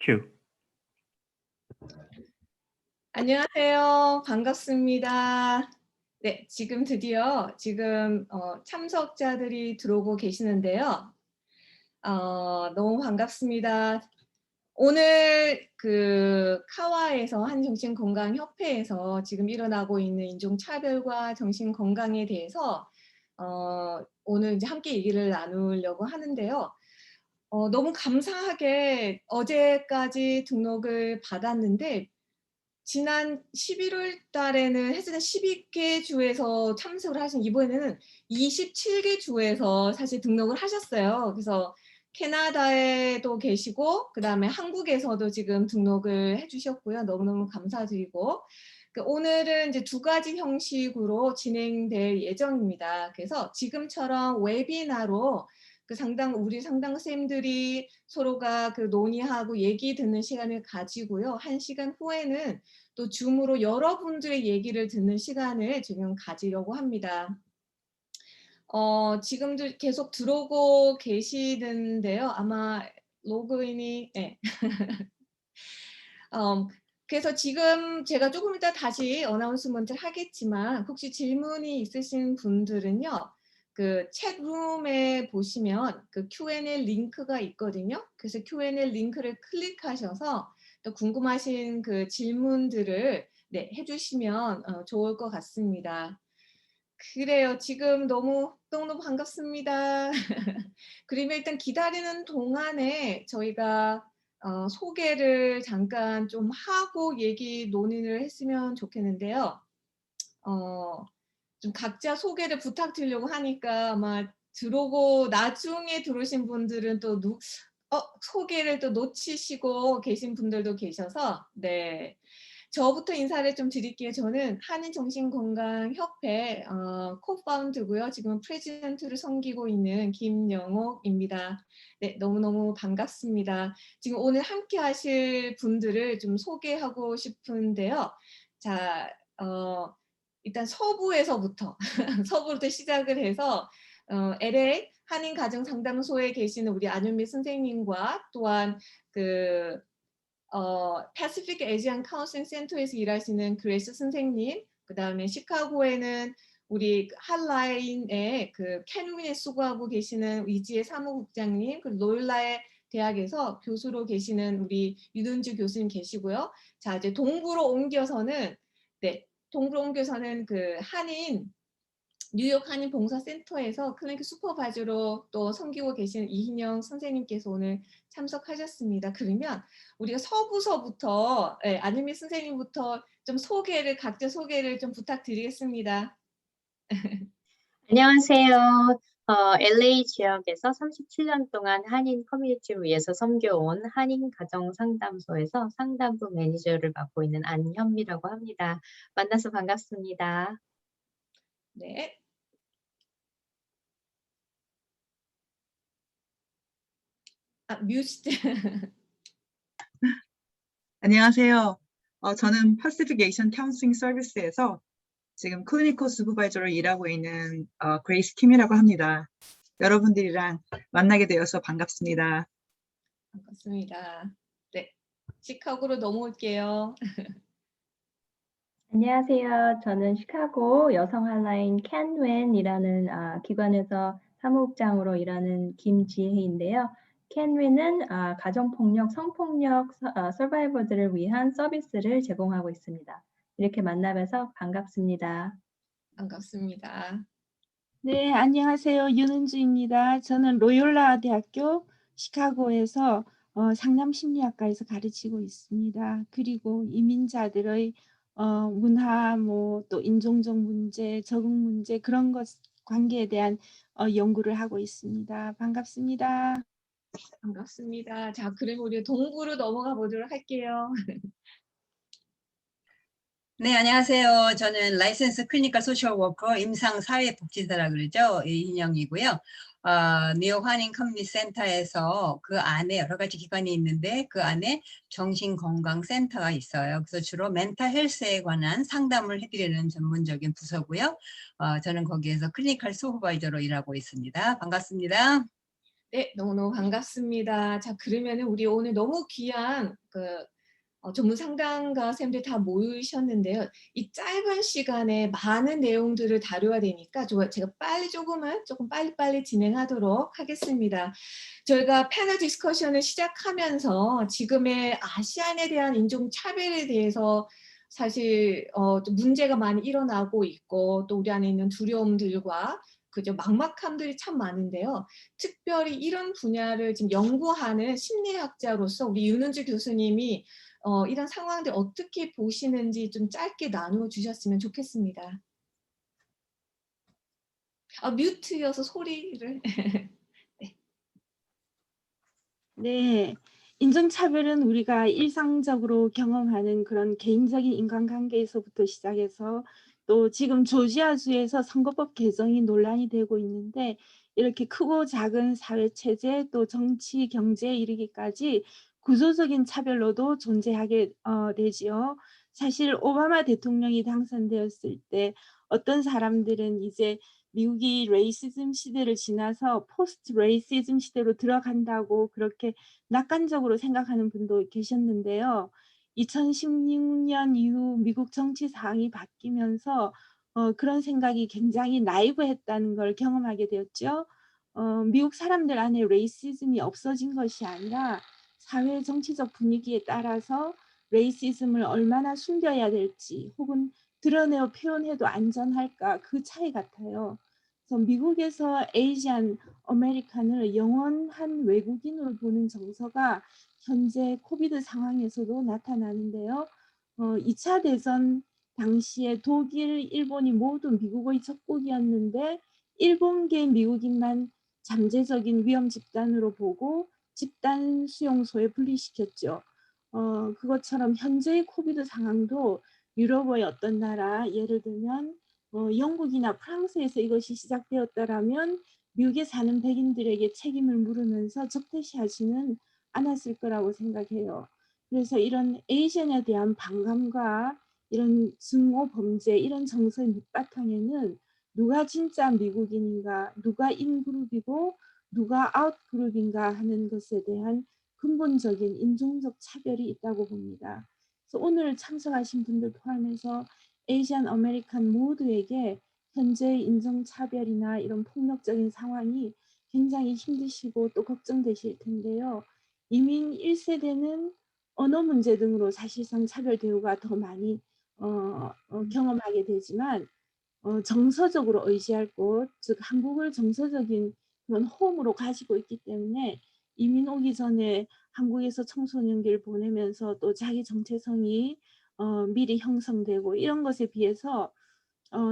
큐. 안녕하세요. 반갑습니다. 네, 지금 드디어 참석자들이 들어오고 계시는데요. 너무 반갑습니다. 오늘 카와에서 한정신건강협회에서 지금 일어나고 있는 인종차별과 정신건강에 대해서 오늘 이제 함께 얘기를 나누려고 하는데요. 너무 감사하게 어제까지 등록을 받았는데 지난 11월 달에는 해수단 12개 주에서 참석을 하신 이번에는 27개 주에서 사실 등록을 하셨어요. 그래서 캐나다에도 계시고 그다음에 한국에서도 지금 등록을 해 주셨고요. 너무너무 감사드리고 오늘은 이제 두 가지 형식으로 진행될 예정입니다. 그래서 지금처럼 웨비나로 우리 상담 선생님들이 서로가 논의하고 얘기 듣는 시간을 가지고요. 1시간 후에는 또 줌으로 여러분들의 얘기를 듣는 시간을 지금 가지려고 합니다. 지금도 계속 들어오고 계시는데요. 아마 로그인이 네. 그래서 지금 제가 조금 이따 다시 어나운스먼트 하겠지만 혹시 질문이 있으신 분들은요. 챗룸에 보시면 Q&A 링크가 있거든요. 그래서 Q&A 링크를 클릭하셔서 또 궁금하신 질문들을 해주시면 좋을 것 같습니다. 그래요. 지금 너무 반갑습니다. 그러면 일단 기다리는 동안에 저희가 소개를 잠깐 좀 하고 논의를 했으면 좋겠는데요. 좀 각자 소개를 부탁드리려고 하니까 아마 나중에 들어오신 분들은 또 소개를 또 놓치시고 계신 분들도 계셔서 네. 저부터 인사를 좀 드릴게요. 저는 한인정신건강협회 코파운드고요. 지금 프레지던트를 섬기고 있는 김영옥입니다. 네, 너무너무 반갑습니다. 지금 오늘 함께 하실 분들을 좀 소개하고 싶은데요. 자, 일단 서부에서부터 서부부터 시작을 해서 LA 한인가정상담소에 계시는 우리 안윤미 선생님과 또한 패시픽 에이지안 카운슬링 센터에서 일하시는 그레이스 선생님, 그다음에 시카고에는 우리 한라인에 켄윈에 수고하고 계시는 이지혜 사무국장님, 그리고 로율라의 대학에서 교수로 계시는 우리 유든주 교수님 계시고요. 자, 이제 동부로 옮겨서는 뉴욕 한인 봉사센터에서 클리닉 슈퍼바이저로 또 섬기고 계신 이희영 선생님께서 오늘 참석하셨습니다. 그러면 우리가 서부서부터 안유미 선생님부터 좀 각자 소개를 좀 부탁드리겠습니다. 안녕하세요. LA 지역에서 37년 동안 한인 커뮤니티를 위해서 섬겨온 한인가정상담소에서 상담부 매니저를 맡고 있는 안현미라고 합니다. 만나서 반갑습니다. 네. 뮤트. 안녕하세요. 저는 파시픽 에이션 카운슬링 서비스에서 지금 클리니컬 슈퍼바이저로 일하고 있는 그레이스 킴이라고 합니다. 여러분들이랑 만나게 되어서 반갑습니다. 반갑습니다. 네, 시카고로 넘어올게요. 안녕하세요. 저는 시카고 여성 한라인 캔웬이라는 기관에서 사무국장으로 일하는 김지혜인데요. 캔웬은 가정폭력, 성폭력 서바이버들을 위한 서비스를 제공하고 있습니다. 이렇게 만나뵈서 반갑습니다. 반갑습니다. 네, 안녕하세요. 윤은주입니다. 저는 로욜라 대학교 시카고에서 상담심리학과에서 가르치고 있습니다. 그리고 이민자들의 문화, 또 인종적 문제, 적응 문제 그런 것 관계에 대한 연구를 하고 있습니다. 반갑습니다. 반갑습니다. 자, 그럼 우리 동부로 넘어가 보도록 할게요. 네, 안녕하세요. 저는 라이센스 클리니컬 소셜 워커 임상사회복지사라 그러죠. 이인영이고요. 뉴욕 한인 커뮤니티 센터에서 그 안에 여러 가지 기관이 있는데 그 안에 정신건강센터가 있어요. 그래서 주로 멘탈 헬스에 관한 상담을 해드리는 전문적인 부서고요. 저는 거기에서 클리니컬 슈퍼바이저로 일하고 있습니다. 반갑습니다. 네, 너무너무 반갑습니다. 자, 그러면은 우리 오늘 너무 귀한 전문 상담가 선생님들 다 모이셨는데요. 이 짧은 시간에 많은 내용들을 다뤄야 되니까 제가 조금 빨리빨리 진행하도록 하겠습니다. 저희가 패널 디스커션을 시작하면서 지금의 아시안에 대한 인종차별에 대해서 사실 좀 문제가 많이 일어나고 있고 또 우리 안에 있는 두려움들과 그죠 막막함들이 참 많은데요. 특별히 이런 분야를 지금 연구하는 심리학자로서 우리 윤은주 교수님이 이런 상황들 어떻게 보시는지 좀 짧게 나누어 주셨으면 좋겠습니다. 아, 뮤트여서 소리를. 네, 인종차별은 우리가 일상적으로 경험하는 그런 개인적인 인간관계에서부터 시작해서 또 지금 조지아주에서 선거법 개정이 논란이 되고 있는데 이렇게 크고 작은 사회 체제 또 정치 경제에 이르기까지 구조적인 차별로도 존재하게 되지요. 사실 오바마 대통령이 당선되었을 때 어떤 사람들은 이제 미국이 레이시즘 시대를 지나서 포스트 레이시즘 시대로 들어간다고 그렇게 낙관적으로 생각하는 분도 계셨는데요. 2016년 이후 미국 정치 상황이 바뀌면서 그런 생각이 굉장히 나이브했다는 걸 경험하게 되었죠. 미국 사람들 안에 레이시즘이 없어진 것이 아니라 사회 정치적 분위기에 따라서 레이시즘을 얼마나 숨겨야 될지 혹은 드러내어 표현해도 안전할까 그 차이 같아요. 그래서 미국에서 에이지안 아메리칸을 영원한 외국인으로 보는 정서가 현재 코비드 상황에서도 나타나는데요. 2차 대전 당시에 독일, 일본이 모두 미국의 적국이었는데 일본계 미국인만 잠재적인 위험 집단으로 보고 집단 수용소에 분리시켰죠. 그것처럼 현재의 코비드 상황도 유럽의 어떤 나라, 예를 들면 영국이나 프랑스에서 이것이 시작되었다라면 미국에 사는 백인들에게 책임을 물으면서 적대시하지는 않았을 거라고 생각해요. 그래서 이런 에이전에 대한 반감과 이런 증오 범죄, 이런 정서의 밑바탕에는 누가 진짜 미국인인가, 누가 인그룹이고 누가 아웃그룹인가 하는 것에 대한 근본적인 인종적 차별이 있다고 봅니다. 그래서 오늘 참석하신 분들 포함해서 에이시안 아메리칸 모두에게 현재의 인종차별이나 이런 폭력적인 상황이 굉장히 힘드시고 또 걱정되실 텐데요. 이민 1세대는 언어 문제 등으로 사실상 차별 대우가 더 많이 경험하게 되지만 정서적으로 의지할 곳, 즉 한국을 정서적인 그런 홈으로 가지고 있기 때문에 이민 오기 전에 한국에서 청소년기를 보내면서 또 자기 정체성이 미리 형성되고 이런 것에 비해서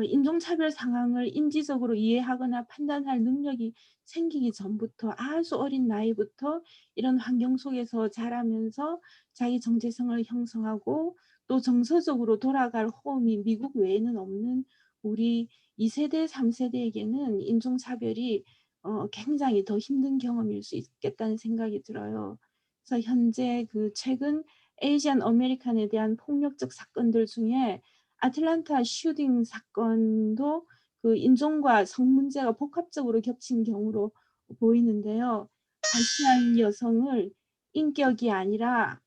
인종차별 상황을 인지적으로 이해하거나 판단할 능력이 생기기 전부터 아주 어린 나이부터 이런 환경 속에서 자라면서 자기 정체성을 형성하고 또 정서적으로 돌아갈 홈이 미국 외에는 없는 우리 2세대, 3세대에게는 인종차별이 굉장히 더 힘든 경험일 수 있겠다는 생각이 들어요. 그래서 현재 그 최근 에이지안 아메리칸에 대한 폭력적 사건들 중에 아틀란타 슈팅 사건도 그 인종과 성 문제가 복합적으로 겹친 경우로 보이는데요. 아시안 여성을 인격이 아니라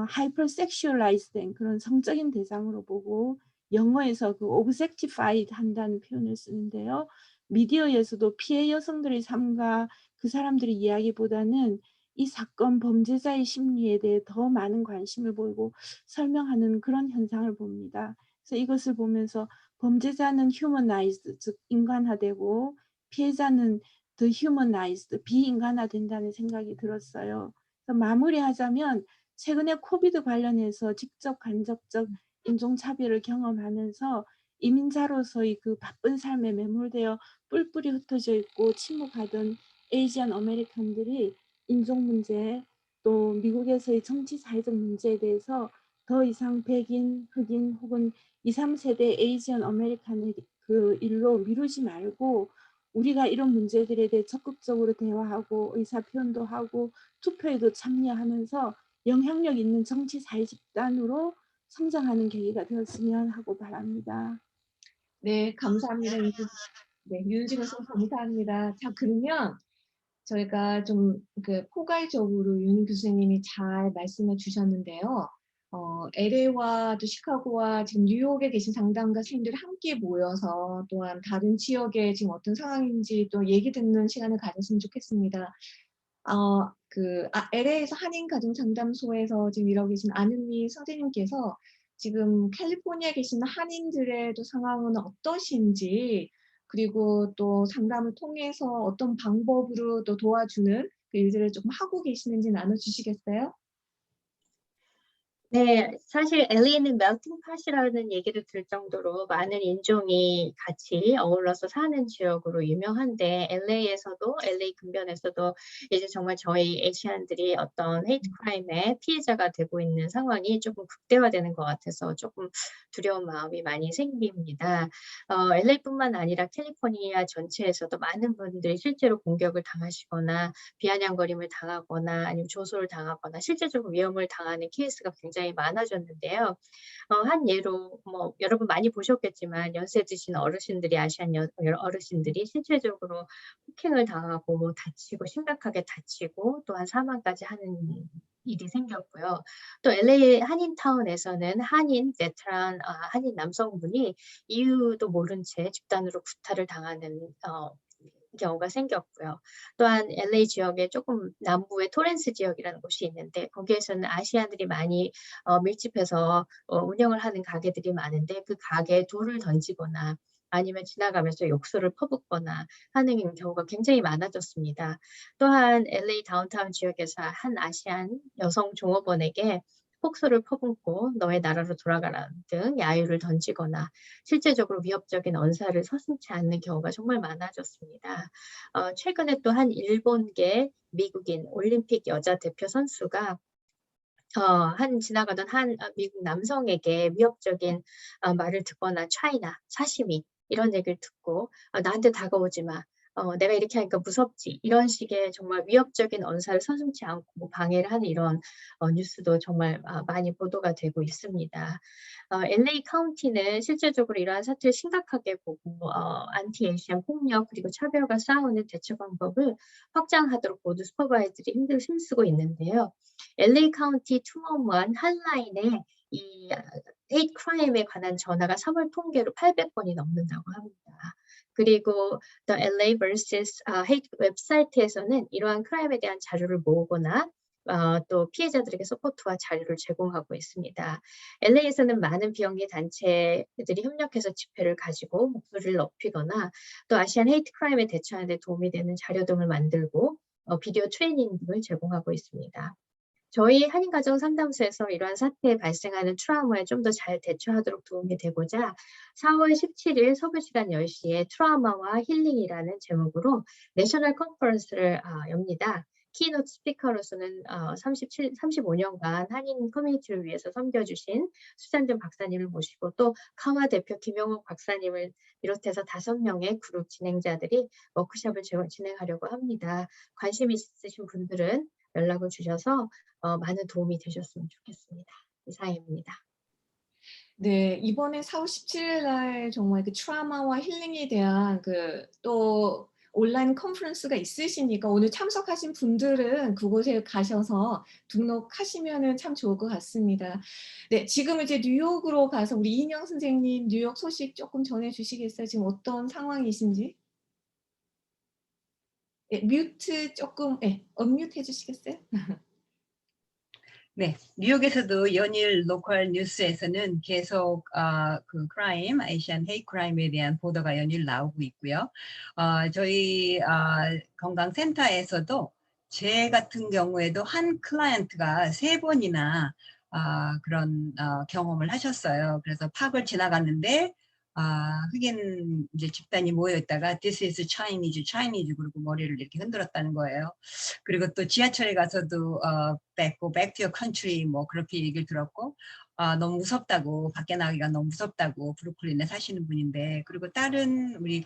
하이퍼섹슈얼라이즈된 그런 성적인 대상으로 보고 영어에서 그 objectified 한다는 표현을 쓰는데요. 미디어에서도 피해 여성들의 삶과 그 사람들의 이야기보다는 이 사건 범죄자의 심리에 대해 더 많은 관심을 보이고 설명하는 그런 현상을 봅니다. 그래서 이것을 보면서 범죄자는 humanized, 즉 인간화되고 피해자는 the humanized, 비인간화된다는 생각이 들었어요. 그래서 마무리하자면 최근에 코비드 관련해서 직접 간접적 인종차별을 경험하면서 이민자로서의 그 바쁜 삶에 매몰되어 뿔뿔이 흩어져 있고 침묵하던 에이지안 아메리칸들이 인종 문제 또 미국에서의 정치 사회적 문제에 대해서 더 이상 백인, 흑인 혹은 2, 3세대 에이지언 아메리칸의 그 일로 미루지 말고 우리가 이런 문제들에 대해 적극적으로 대화하고 의사표현도 하고 투표에도 참여하면서 영향력 있는 정치 사회 집단으로 성장하는 계기가 되었으면 하고 바랍니다. 네, 감사합니다. 네, 윤지 교수님 감사합니다. 자, 그러면 저희가 좀 그 포괄적으로 윤 교수님이 잘 말씀해 주셨는데요. LA와 또 시카고와 지금 뉴욕에 계신 상담가 선생님들이 함께 모여서 또한 다른 지역에 지금 어떤 상황인지 또 얘기 듣는 시간을 가졌으면 좋겠습니다. LA에서 한인 가정 상담소에서 지금 일하고 계신 안은미 선생님께서 지금 캘리포니아에 계시는 한인들의 또 상황은 어떠신지, 그리고 또 상담을 통해서 어떤 방법으로 또 도와주는 그 일들을 조금 하고 계시는지 나눠주시겠어요? 네, 사실 LA는 멜팅 팟이라는 얘기를 들 정도로 많은 인종이 같이 어울러서 사는 지역으로 유명한데, LA에서도, LA 근변에서도 이제 정말 저희 아시안들이 어떤 헤이트 크라임의 피해자가 되고 있는 상황이 조금 극대화되는 것 같아서 조금 두려운 마음이 많이 생깁니다. LA뿐만 아니라 캘리포니아 전체에서도 많은 분들이 실제로 공격을 당하시거나 비아냥거림을 당하거나 아니면 조소를 당하거나 실제적으로 위험을 당하는 케이스가 굉장히 많아졌는데요. 한 예로 뭐 여러분 많이 보셨겠지만 연세 드신 어르신들이 아시안 어르신들이 실제적으로 폭행을 당하고 다치고 심각하게 다치고 또한 사망까지 하는 일이 생겼고요. 또 LA 한인타운에서는 한인 베테랑 한인 남성분이 이유도 모른 채 집단으로 구타를 당하는 경우가 생겼고요. 또한 LA 지역에 조금 남부의 토렌스 지역이라는 곳이 있는데 거기에서는 아시안들이 많이 밀집해서 운영을 하는 가게들이 많은데 그 가게에 돌을 던지거나 아니면 지나가면서 욕설을 퍼붓거나 하는 경우가 굉장히 많아졌습니다. 또한 LA 다운타운 지역에서 한 아시안 여성 종업원에게 폭소를 퍼붓고 너의 나라로 돌아가라 등 야유를 던지거나 실제적으로 위협적인 언사를 서슴지 않는 경우가 정말 많아졌습니다. 최근에 또 한 일본계 미국인 올림픽 여자 대표 선수가 지나가던 한 미국 남성에게 위협적인 말을 듣거나 차이나 사시미 이런 얘기를 듣고 나한테 다가오지 마. 내가 이렇게 하니까 무섭지. 이런 식의 정말 위협적인 언사를 서슴지 않고 방해를 하는 이런 뉴스도 정말 많이 보도가 되고 있습니다. LA 카운티는 실제적으로 이러한 사태를 심각하게 보고 안티 에이시안 폭력 그리고 차별과 싸우는 대처 방법을 확장하도록 모두 슈퍼바이저들이 힘쓰고 있는데요. LA 카운티 211 핫라인에 이 헤이트 크라임에 관한 전화가 3월 통계로 800건이 넘는다고 합니다. 그리고 The LA vs. Hate 웹사이트에서는 이러한 크라임에 대한 자료를 모으거나 또 피해자들에게 서포트와 자료를 제공하고 있습니다. LA에서는 많은 비영리 단체들이 협력해서 집회를 가지고 목소리를 높이거나 또 아시안 헤이트 크라임에 대처하는 데 도움이 되는 자료 등을 만들고 비디오 트레이닝 등을 제공하고 있습니다. 저희 한인가정 상담소에서 이러한 사태에 발생하는 트라우마에 좀 더 잘 대처하도록 도움이 되고자 4월 17일 서부 시간 10시에 트라우마와 힐링이라는 제목으로 내셔널 컨퍼런스를 엽니다. 키노트 스피커로서는 35년간 한인 커뮤니티를 위해서 섬겨주신 수잔정 박사님을 모시고 또 카와 대표 김영욱 박사님을 비롯해서 5명의 그룹 진행자들이 워크숍을 진행하려고 합니다. 관심 있으신 분들은 연락을 주셔서 많은 도움이 되셨으면 좋겠습니다. 이상입니다. 네, 이번에 4월 17일 날 정말 그 트라우마와 힐링에 대한 또 온라인 컨퍼런스가 있으시니까 오늘 참석하신 분들은 그곳에 가셔서 등록하시면은 참 좋을 것 같습니다. 네, 지금 이제 뉴욕으로 가서 우리 이인영 선생님 뉴욕 소식 조금 전해주시겠어요? 지금 어떤 상황이신지? 네, 뮤트 조금, 언뮤트 해주시겠어요? 네, 뉴욕에서도 연일 로컬 뉴스에서는 계속 그 크라임, 아시안 헤이트 크라임에 대한 보도가 연일 나오고 있고요. 저희 건강센터에서도 제 같은 경우에도 한 클라이언트가 3번이나 그런 경험을 하셨어요. 그래서 팍을 지나갔는데 흑인 이제 집단이 모여 있다가 This is Chinese, Chinese 그러고 머리를 이렇게 흔들었다는 거예요. 그리고 또 지하철에 가서도 back to your country 뭐 그렇게 얘기를 들었고 너무 무섭다고 밖에 나가기가 너무 무섭다고 브루클린에 사시는 분인데 그리고 다른 우리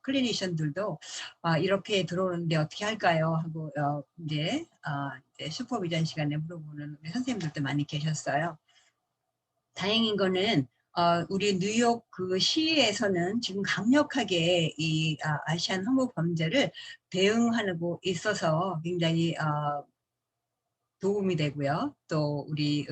클리니션들도 이렇게 들어오는데 어떻게 할까요 하고 이제 슈퍼비전 시간에 물어보는 우리 선생님들도 많이 계셨어요. 다행인 거는 우리 뉴욕 그 시에서는 지금 강력하게 이 아시안 혐오 범죄를 대응하고 있어서 굉장히 도움이 되고요. 또 우리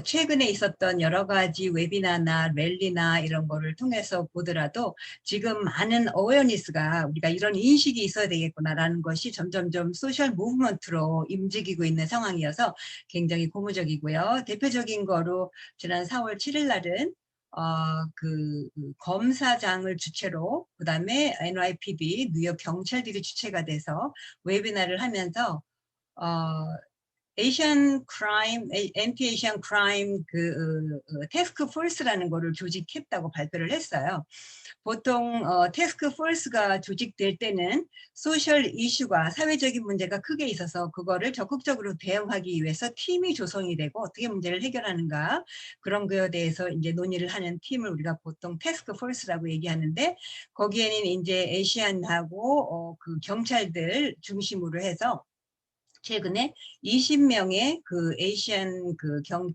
최근에 있었던 여러 가지 웨비나나 랠리나 이런 거를 통해서 보더라도 지금 많은 어웨어니스가 우리가 이런 인식이 있어야 되겠구나라는 것이 점점점 소셜 무브먼트로 움직이고 있는 상황이어서 굉장히 고무적이고요. 대표적인 거로 지난 4월 7일 날은 그 검사장을 주체로 그다음에 NYPD 뉴욕 경찰들이 주체가 돼서 웨비나를 하면서 에이시안 크라임, 엔티 에이시안 크라임 태스크 포스라는 거를 조직했다고 발표를 했어요. 보통 태스크 포스가 조직될 때는 소셜 이슈가 사회적인 문제가 크게 있어서 그거를 적극적으로 대응하기 위해서 팀이 조성이 되고 어떻게 문제를 해결하는가 그런 거에 대해서 이제 논의를 하는 팀을 우리가 보통 태스크 포스라고 얘기하는데 거기에는 이제 에이시안하고 그 경찰들 중심으로 해서 최근에 20명의 그 에이시안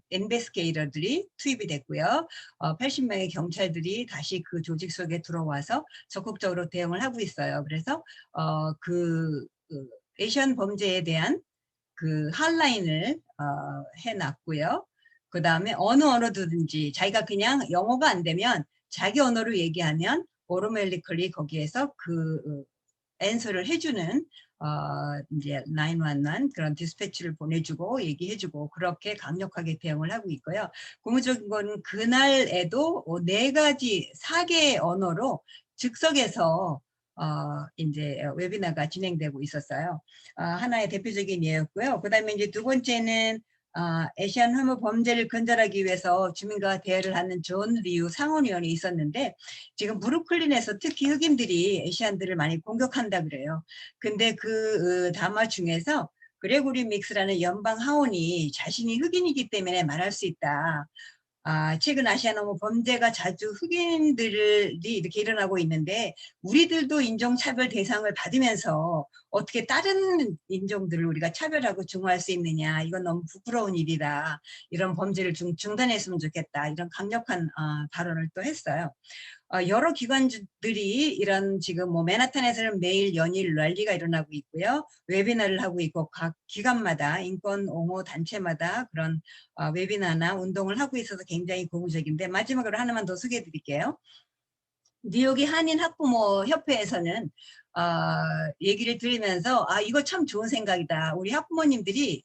인베스게이터들이 투입이 됐고요. 80명의 경찰들이 다시 그 조직 속에 들어와서 적극적으로 대응을 하고 있어요. 그래서 에이시안 범죄에 대한 그 핫라인을 해놨고요. 그 다음에 어느 언어든지 자기가 그냥 영어가 안 되면 자기 언어로 얘기하면 오토매틱컬리 거기에서 그 앤서를 해주는 이제 911 그런 디스패치를 보내주고 얘기해주고 그렇게 강력하게 대응을 하고 있고요. 고무적인 건 그날에도 4개의 언어로 즉석에서 이제 웨비나가 진행되고 있었어요. 하나의 대표적인 예였고요. 그 다음에 이제 두 번째는 아시안 혐오 범죄를 근절하기 위해서 주민과 대화를 하는 존 리우 상원의원이 있었는데 지금 브루클린에서 특히 흑인들이 아시안들을 많이 공격한다 그래요. 근데 그 담화 중에서 그레고리 믹스라는 연방 하원이 자신이 흑인이기 때문에 말할 수 있다. 최근 아시안 혐오 범죄가 자주 흑인들이 이렇게 일어나고 있는데 우리들도 인종차별 대상을 받으면서 어떻게 다른 인종들을 우리가 차별하고 중화할 수 있느냐. 이건 너무 부끄러운 일이다. 이런 범죄를 중단했으면 좋겠다. 이런 강력한 발언을 또 했어요. 여러 기관들이 이런 지금 뭐 맨하탄에서는 매일 연일 랠리가 일어나고 있고요. 웨비나를 하고 있고 각 기관마다 인권 옹호 단체마다 그런 웨비나나 운동을 하고 있어서 굉장히 고무적인데 마지막으로 하나만 더 소개해 드릴게요. 뉴욕의 한인 학부모 협회에서는 얘기를 들으면서 이거 참 좋은 생각이다. 우리 학부모님들이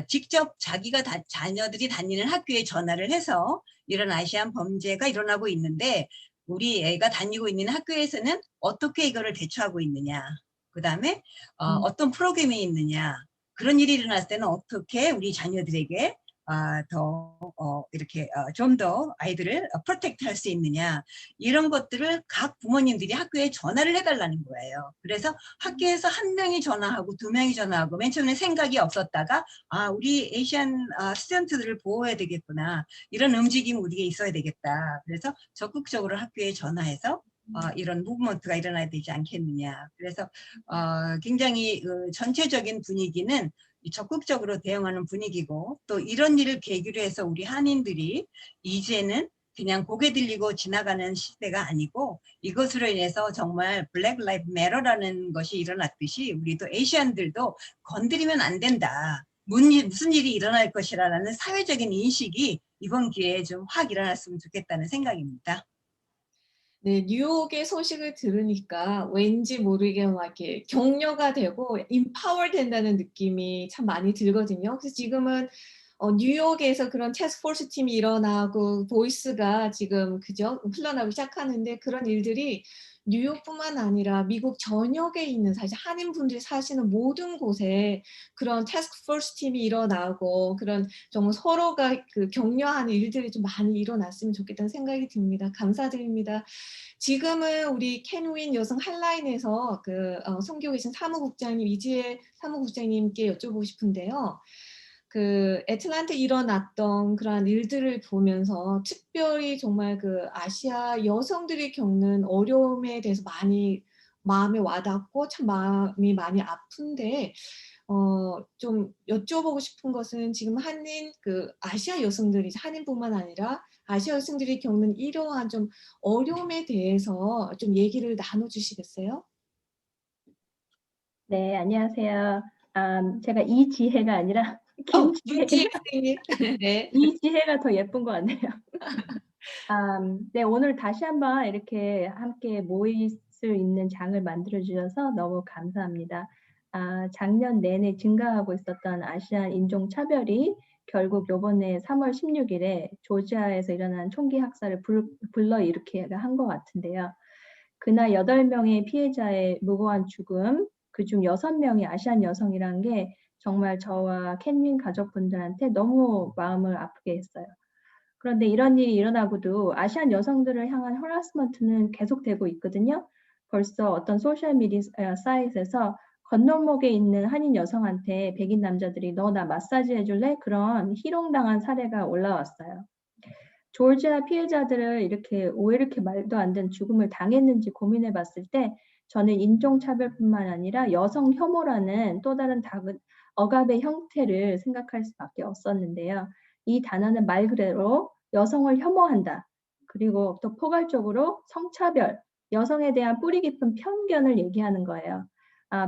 직접 자기가 자녀들이 다니는 학교에 전화를 해서 이런 아시안 범죄가 일어나고 있는데 우리 애가 다니고 있는 학교에서는 어떻게 이거를 대처하고 있느냐. 그 다음에 어떤 프로그램이 있느냐. 그런 일이 일어났을 때는 어떻게 우리 자녀들에게 이렇게 좀 더 아이들을 프로텍트 할 수 있느냐. 이런 것들을 각 부모님들이 학교에 전화를 해달라는 거예요. 그래서 학교에서 1명이 전화하고 2명이 전화하고 맨 처음에 생각이 없었다가 우리 에이시안 스튜던트들을 보호해야 되겠구나. 이런 움직임이 우리에게 있어야 되겠다. 그래서 적극적으로 학교에 전화해서 이런 무브먼트가 일어나야 되지 않겠느냐. 그래서 굉장히 전체적인 분위기는 적극적으로 대응하는 분위기고 또 이런 일을 계기로 해서 우리 한인들이 이제는 그냥 고개 들리고 지나가는 시대가 아니고 이것으로 인해서 정말 블랙 라이브 매터라는 것이 일어났듯이 우리도 아시안들도 건드리면 안 된다. 무슨 일이 일어날 것이라는 사회적인 인식이 이번 기회에 좀 확 일어났으면 좋겠다는 생각입니다. 네, 뉴욕의 소식을 들으니까 왠지 모르게 막 이렇게 격려가 되고 empower 된다는 느낌이 참 많이 들거든요. 그래서 지금은 뉴욕에서 그런 태스크포스 팀이 일어나고 보이스가 지금 그죠? 흘러나오기 시작하는데 그런 일들이 뉴욕뿐만 아니라 미국 전역에 있는 사실 한인분들이 사시는 모든 곳에 그런 태스크포스 팀이 일어나고 그런 정말 서로가 그 격려하는 일들이 좀 많이 일어났으면 좋겠다는 생각이 듭니다. 감사드립니다. 지금은 우리 켄윈 여성 핫라인에서 섬기고 계신 사무국장님 이지혜 사무국장님께 여쭤보고 싶은데요. 그 애틀랜타 일어났던 그러한 일들을 보면서 특별히 정말 그 아시아 여성들이 겪는 어려움에 대해서 많이 마음에 와닿고 참 마음이 많이 아픈데 좀 여쭤보고 싶은 것은 지금 아시아 여성들이 한인뿐만 아니라 아시아 여성들이 겪는 이러한 좀 어려움에 대해서 좀 얘기를 나눠주시겠어요? 네, 안녕하세요. 제가 이지혜가 아니라 김지혜. 윤지혜 선생님. 네. 이지혜가 더 예쁜 것 같네요. 네, 오늘 다시 한번 이렇게 함께 모일 수 있는 장을 만들어 주셔서 너무 감사합니다. 작년 내내 증가하고 있었던 아시안 인종 차별이 결국 요번에 3월 16일에 조지아에서 일어난 총기 학살을 불러일으키게 한 것 같은데요. 그날 8명의 피해자의 무고한 죽음, 그중 6명이 아시안 여성이라는 게 정말 저와 켄윈 가족분들한테 너무 마음을 아프게 했어요. 그런데 이런 일이 일어나고도 아시안 여성들을 향한 허라스먼트는 계속되고 있거든요. 벌써 어떤 소셜미디어 사이트에서 건너목에 있는 한인 여성한테 백인 남자들이 너 나 마사지 해줄래? 그런 희롱당한 사례가 올라왔어요. 조지아 피해자들을 왜 이렇게 말도 안 되는 죽음을 당했는지 고민해 봤을 때 저는 인종차별뿐만 아니라 여성 혐오라는 또 다른 억압의 형태를 생각할 수밖에 없었는데요. 이 단어는 말 그대로 여성을 혐오한다. 그리고 또 포괄적으로 성차별, 여성에 대한 뿌리 깊은 편견을 얘기하는 거예요.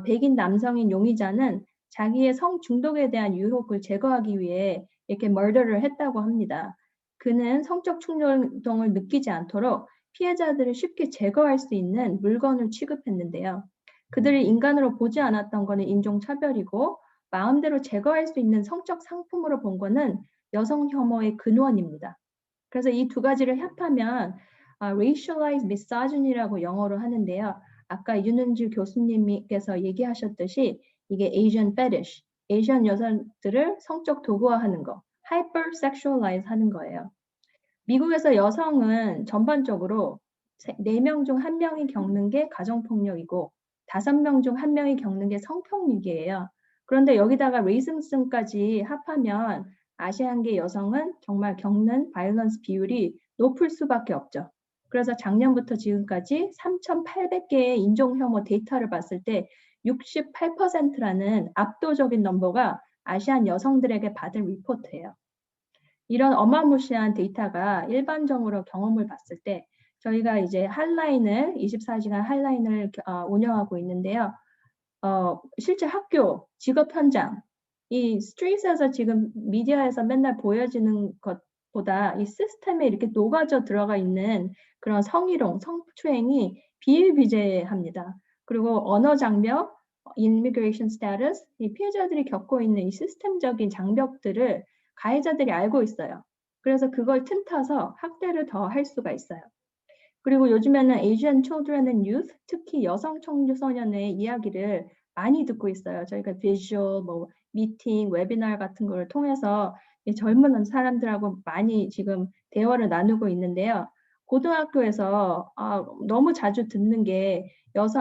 백인 남성인 용의자는 자기의 성 중독에 대한 유혹을 제거하기 위해 이렇게 murder를 했다고 합니다. 그는 성적 충동을 느끼지 않도록 피해자들을 쉽게 제거할 수 있는 물건을 취급했는데요. 그들을 인간으로 보지 않았던 것은 인종차별이고 마음대로 제거할 수 있는 성적 상품으로 본 것은 여성 혐오의 근원입니다. 그래서 이 두 가지를 합하면 racialized misogyny라고 영어로 하는데요. 아까 윤은주 교수님께서 얘기하셨듯이 이게 Asian fetish, 아시안 여성들을 성적 도구화하는 거, hypersexualize 하는 거예요. 미국에서 여성은 전반적으로 4명 중 1명이 겪는 게 가정폭력이고 5명 중 1명이 겪는 게 성폭력이에요. 그런데 여기다가 레이즘성까지 합하면 아시안계 여성은 정말 겪는 바이올런스 비율이 높을 수밖에 없죠. 그래서 작년부터 지금까지 3,800개의 인종혐오 데이터를 봤을 때 68%라는 압도적인 넘버가 아시안 여성들에게 받은 리포트예요. 이런 어마무시한 데이터가 일반적으로 경험을 봤을 때 저희가 이제 24시간 핫라인을 운영하고 있는데요. 실제 학교, 직업 현장, 이 스트리트에서 지금 미디어에서 맨날 보여지는 것보다 이 시스템에 이렇게 녹아져 들어가 있는 그런 성희롱, 성추행이 비일비재합니다. 그리고 언어 장벽, immigration status, 이 피해자들이 겪고 있는 이 시스템적인 장벽들을 가해자들이 알고 있어요. 그래서 그걸 틈타서 학대를 더 할 수가 있어요. 그리고 요즘에는 Asian Children and Youth, 특히 여성 청소년의 이야기를 많이 듣고 있어요. 저희가 비주얼, 미팅, 웨비나 같은 걸 통해서 젊은 사람들하고 많이 지금 대화를 나누고 있는데요. 고등학교에서 너무 자주 듣는 게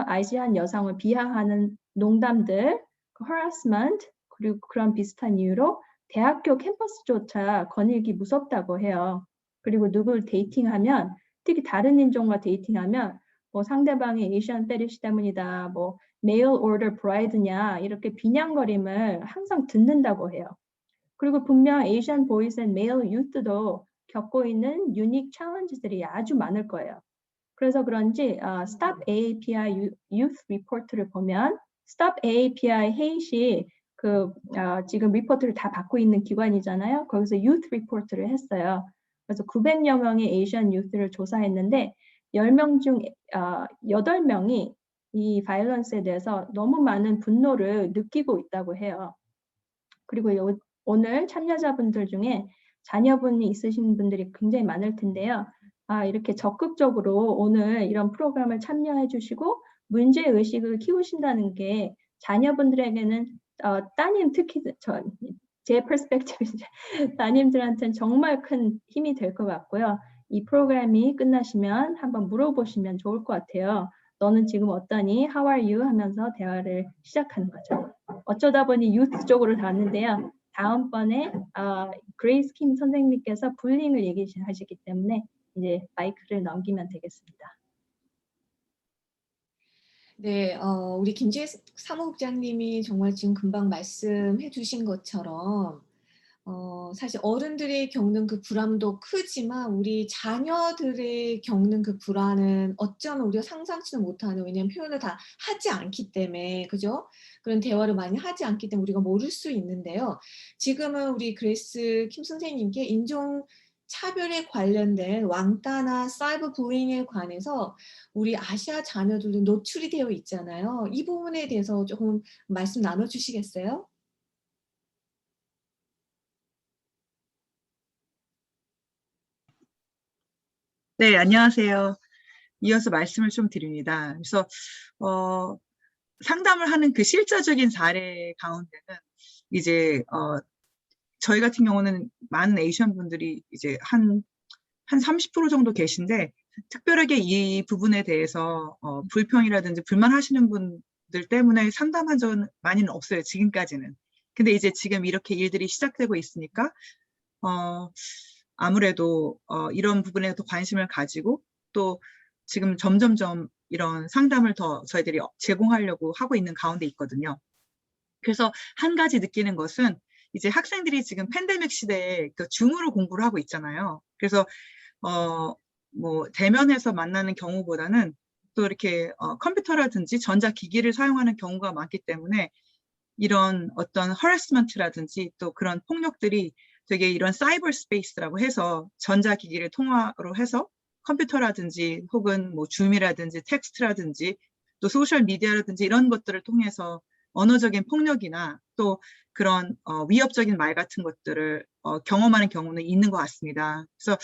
아시안 여성을 비하하는 농담들, harassment, 그리고 그런 비슷한 이유로 대학교 캠퍼스조차 거닐기 무섭다고 해요. 그리고 누굴 데이팅하면 특히 다른 인종과 데이팅하면 상대방이 에이시안 페티시 때문이다, 메일 오더 브라이드냐 이렇게 비냥거림을 항상 듣는다고 해요. 그리고 분명 에이시안 보이스 앤 메일 유스도 겪고 있는 유닉 챌린지들이 아주 많을 거예요. 그래서 그런지 Stop AAPI Youth 리포트를 보면 Stop AAPI 헤이시 지금 리포트를 다 받고 있는 기관이잖아요. 거기서 Youth 리포트를 했어요. 그래서 900여 명의 에이시안 유스를 조사했는데 10명 중 8명이 이 바이올런스에 대해서 너무 많은 분노를 느끼고 있다고 해요. 그리고 오늘 참여자분들 중에 자녀분이 있으신 분들이 굉장히 많을 텐데요. 이렇게 적극적으로 오늘 이런 프로그램을 참여해 주시고 문제의식을 키우신다는 게 자녀분들에게는 따님 특히 제 퍼스펙티브 따님들한테는 정말 큰 힘이 될 것 같고요. 이 프로그램이 끝나시면 한번 물어보시면 좋을 것 같아요. 너는 지금 어떠니? How are you? 하면서 대화를 시작하는 거죠. 어쩌다 보니 유스 쪽으로 갔는데요. 다음번에 그레이스 킴 선생님께서 불링을 얘기하시기 때문에 이제 마이크를 넘기면 되겠습니다. 네, 우리 김지혜 사무국장님이 정말 지금 금방 말씀해 주신 것처럼 사실 어른들이 겪는 그 불안도 크지만 우리 자녀들이 겪는 그 불안은 어쩌면 우리가 상상치도 못하는, 왜냐하면 표현을 다 하지 않기 때문에, 그죠? 그런 대화를 많이 하지 않기 때문에 우리가 모를 수 있는데요. 지금은 우리 그레이스 킴 선생님께 인종 차별에 관련된 왕따나 사이버 불링에 관해서 우리 아시아 자녀들도 노출이 되어 있잖아요. 이 부분에 대해서 조금 말씀 나눠주시겠어요? 네, 안녕하세요. 이어서 말씀을 좀 드립니다. 그래서 상담을 하는 그 실제적인 사례 가운데는 이제 저희 같은 경우는 많은 에이션 분들이 이제 한 30% 정도 계신데, 특별하게 이 부분에 대해서 불평이라든지 불만하시는 분들 때문에 상담한 적은 많이는 없어요, 지금까지는. 근데 이제 지금 이렇게 일들이 시작되고 있으니까 아무래도 이런 부분에 더 관심을 가지고, 또 지금 점점점 이런 상담을 더 저희들이 제공하려고 하고 있는 가운데 있거든요. 그래서 한 가지 느끼는 것은, 이제 학생들이 지금 팬데믹 시대에 그 줌으로 공부를 하고 있잖아요. 그래서 뭐 대면에서 만나는 경우보다는 또 이렇게 컴퓨터라든지 전자기기를 사용하는 경우가 많기 때문에 이런 어떤 허래스먼트라든지 또 그런 폭력들이 되게 이런 사이버 스페이스라고 해서 전자기기를 통화로 해서 컴퓨터라든지 혹은 뭐 줌이라든지 텍스트라든지 또 소셜 미디어라든지 이런 것들을 통해서 언어적인 폭력이나 또 그런 위협적인 말 같은 것들을 경험하는 경우는 있는 것 같습니다. 그래서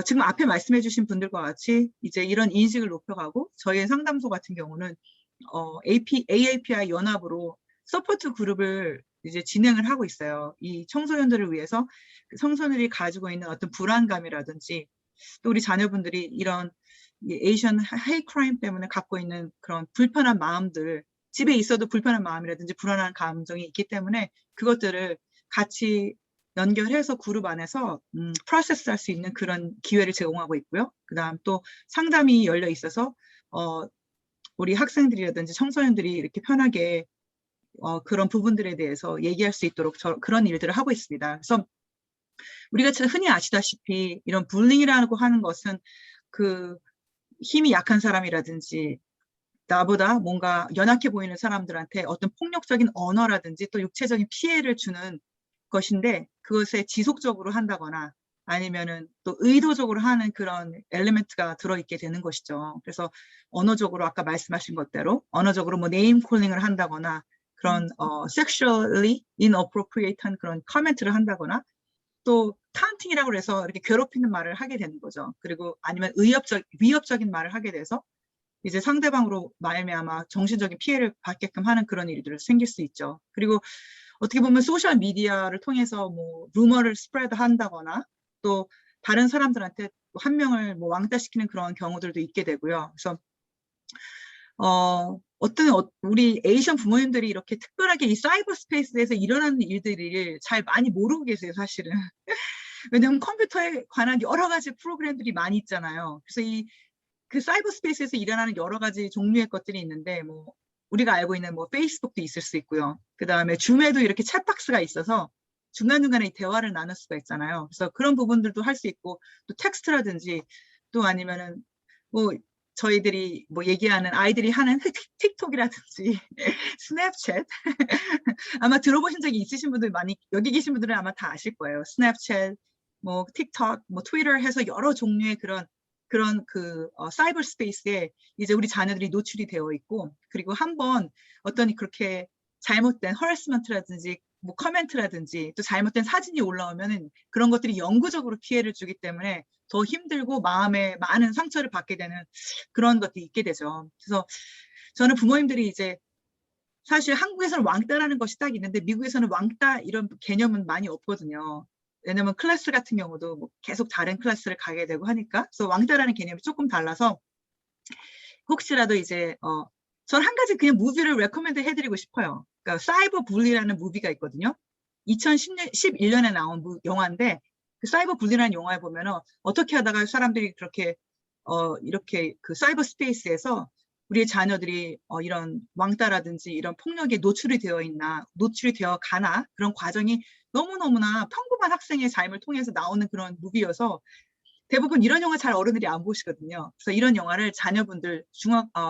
지금 앞에 말씀해 주신 분들과 같이 이제 이런 인식을 높여가고, 저희 상담소 같은 경우는 AAPI 연합으로 서포트 그룹을 이제 진행을 하고 있어요. 이 청소년들을 위해서 그 청소년들이 가지고 있는 어떤 불안감이라든지, 또 우리 자녀분들이 이런 에이션 헤이 크라임 때문에 갖고 있는 그런 불편한 마음들, 집에 있어도 불편한 마음이라든지 불안한 감정이 있기 때문에 그것들을 같이 연결해서 그룹 안에서 프로세스 할 수 있는 그런 기회를 제공하고 있고요. 그다음 또 상담이 열려 있어서 우리 학생들이라든지 청소년들이 이렇게 편하게 그런 부분들에 대해서 얘기할 수 있도록 그런 일들을 하고 있습니다. 그래서 우리가 흔히 아시다시피 이런 불링이라고 하는 것은 그 힘이 약한 사람이라든지 나보다 뭔가 연약해 보이는 사람들한테 어떤 폭력적인 언어라든지 또 육체적인 피해를 주는 것인데, 그것에 지속적으로 한다거나 아니면은 또 의도적으로 하는 그런 엘리멘트가 들어있게 되는 것이죠. 그래서 언어적으로 아까 말씀하신 것대로 언어적으로 뭐 네임 콜링을 한다거나 그런 sexually inappropriate한 그런 커멘트를 한다거나, 또 타운팅이라고 해서 이렇게 괴롭히는 말을 하게 되는 거죠. 그리고 아니면 위협적인 말을 하게 돼서 이제 상대방으로 말미암아 정신적인 피해를 받게끔 하는 그런 일들이 생길 수 있죠. 그리고 어떻게 보면 소셜 미디어를 통해서 뭐 루머를 스프레드 한다거나 또 다른 사람들한테 한 명을 뭐 왕따시키는 그런 경우들도 있게 되고요. 그래서 우리 에이션 부모님들이 이렇게 특별하게 이 사이버 스페이스에서 일어나는 일들을 잘 많이 모르고 계세요, 사실은. 왜냐하면 컴퓨터에 관한 여러 가지 프로그램들이 많이 있잖아요. 그래서 그 사이버 스페이스에서 일어나는 여러 가지 종류의 것들이 있는데, 뭐 우리가 알고 있는 뭐 페이스북도 있을 수 있고요. 그 다음에 줌에도 이렇게 챗박스가 있어서 중간중간에 대화를 나눌 수가 있잖아요. 그래서 그런 부분들도 할 수 있고, 또 텍스트라든지 또 아니면은 뭐 저희들이 뭐 얘기하는 아이들이 하는 틱톡이라든지 스냅챗 아마 들어보신 적이 있으신 분들 많이, 여기 계신 분들은 아마 다 아실 거예요. 스냅챗, 뭐 틱톡, 뭐 트위터 해서 여러 종류의 그런 그 사이버 스페이스에 이제 우리 자녀들이 노출이 되어 있고, 그리고 한번 어떤 그렇게 잘못된 허래스먼트라든지 뭐 커멘트라든지 또 잘못된 사진이 올라오면은 그런 것들이 영구적으로 피해를 주기 때문에 더 힘들고 마음에 많은 상처를 받게 되는 그런 것들이 있게 되죠. 그래서 저는 부모님들이 이제 사실 한국에서는 왕따라는 것이 딱 있는데 미국에서는 왕따 이런 개념은 많이 없거든요. 왜냐면 클래스 같은 경우도 뭐 계속 다른 클래스를 가게 되고 하니까. 그래서 왕따라는 개념이 조금 달라서 혹시라도 이제 전 한 가지 그냥 무비를 레코멘드 해드리고 싶어요. 그러니까 사이버 불리라는 무비가 있거든요. 2011년에 나온 영화인데, 그 사이버 불리라는 영화에 보면은 어떻게 하다가 사람들이 그렇게 이렇게 그 사이버 스페이스에서 우리의 자녀들이 이런 왕따라든지 이런 폭력에 노출이 되어 가나 그런 과정이 너무너무나 평범한 학생의 삶을 통해서 나오는 그런 무비여서 대부분 이런 영화 잘 어른들이 안 보시거든요. 그래서 이런 영화를 자녀분들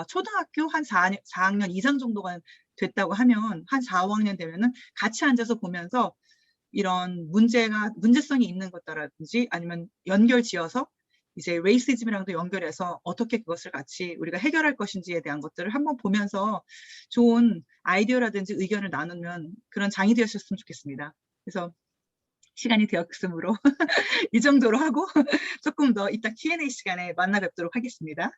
초등학교 한 4학년 이상 정도가 됐다고 하면 한 4, 5학년 되면은 같이 앉아서 보면서 이런 문제성이 있는 것들라든지 아니면 연결 지어서 이제 레이시즘이랑도 연결해서 어떻게 그것을 같이 우리가 해결할 것인지에 대한 것들을 한번 보면서 좋은 아이디어라든지 의견을 나누면 그런 장이 되셨으면 좋겠습니다. 그래서 시간이 되었으므로 이 정도로 하고 조금 더 이따 Q&A 시간에 만나 뵙도록 하겠습니다.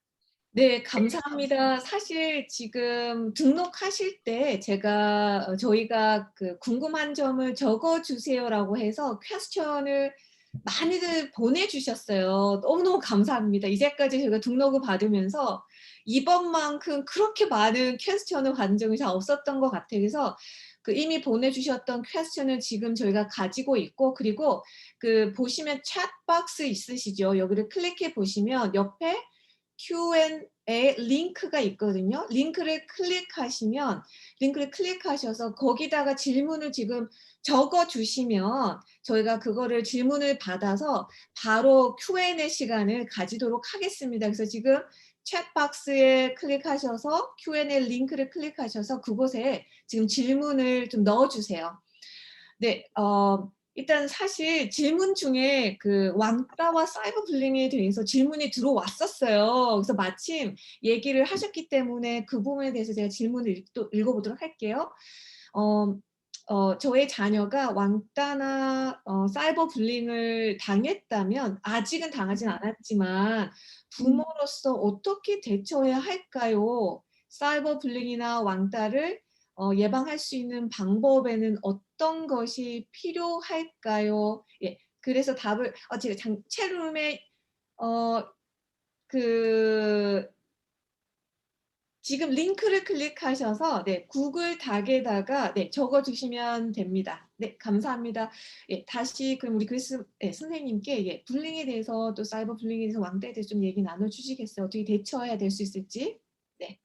네, 감사합니다. 사실 지금 등록하실 때 저희가 그 궁금한 점을 적어주세요라고 해서 퀘스천을 많이들 보내주셨어요. 너무너무 감사합니다. 이제까지 제가 등록을 받으면서 이번만큼 그렇게 많은 퀘스천을 받은 적이 잘 없었던 것 같아요. 그래서 그 이미 보내주셨던 퀘스천을 지금 저희가 가지고 있고, 그리고 그 보시면 챗 박스 있으시죠? 여기를 클릭해 보시면 옆에 Q&A 링크가 있거든요. 링크를 클릭하셔서 거기다가 질문을 지금 적어주시면 저희가 그거를 질문을 받아서 바로 Q&A 시간을 가지도록 하겠습니다. 그래서 지금 챗박스에 클릭하셔서 Q&A 링크를 클릭하셔서 그곳에 지금 질문을 좀 넣어주세요. 네, 일단 사실 질문 중에 그 왕따와 사이버 불링에 대해서 질문이 들어왔었어요. 그래서 마침 얘기를 하셨기 때문에 그 부분에 대해서 제가 질문을 또 읽어보도록 할게요. 저의 자녀가 왕따나 사이버 불링을 당했다면, 아직은 당하진 않았지만 부모로서 어떻게 대처해야 할까요? 사이버 불링이나 왕따를 예방할 수 있는 방법에는 어떤 것이 필요할까요? 예, 그래서 답을 제가 채룸에 지금 링크를 클릭하셔서 구글 닥에다가 적어주시면 됩니다. 네, 감사합니다. 예, 다시 그럼 우리 그리스 선생님께 불링에 대해서 또 사이버 불링에 대해서 왕따에 대해서 좀 얘기 나눠주시겠어요? 어떻게 대처해야 될 수 있을지? 네.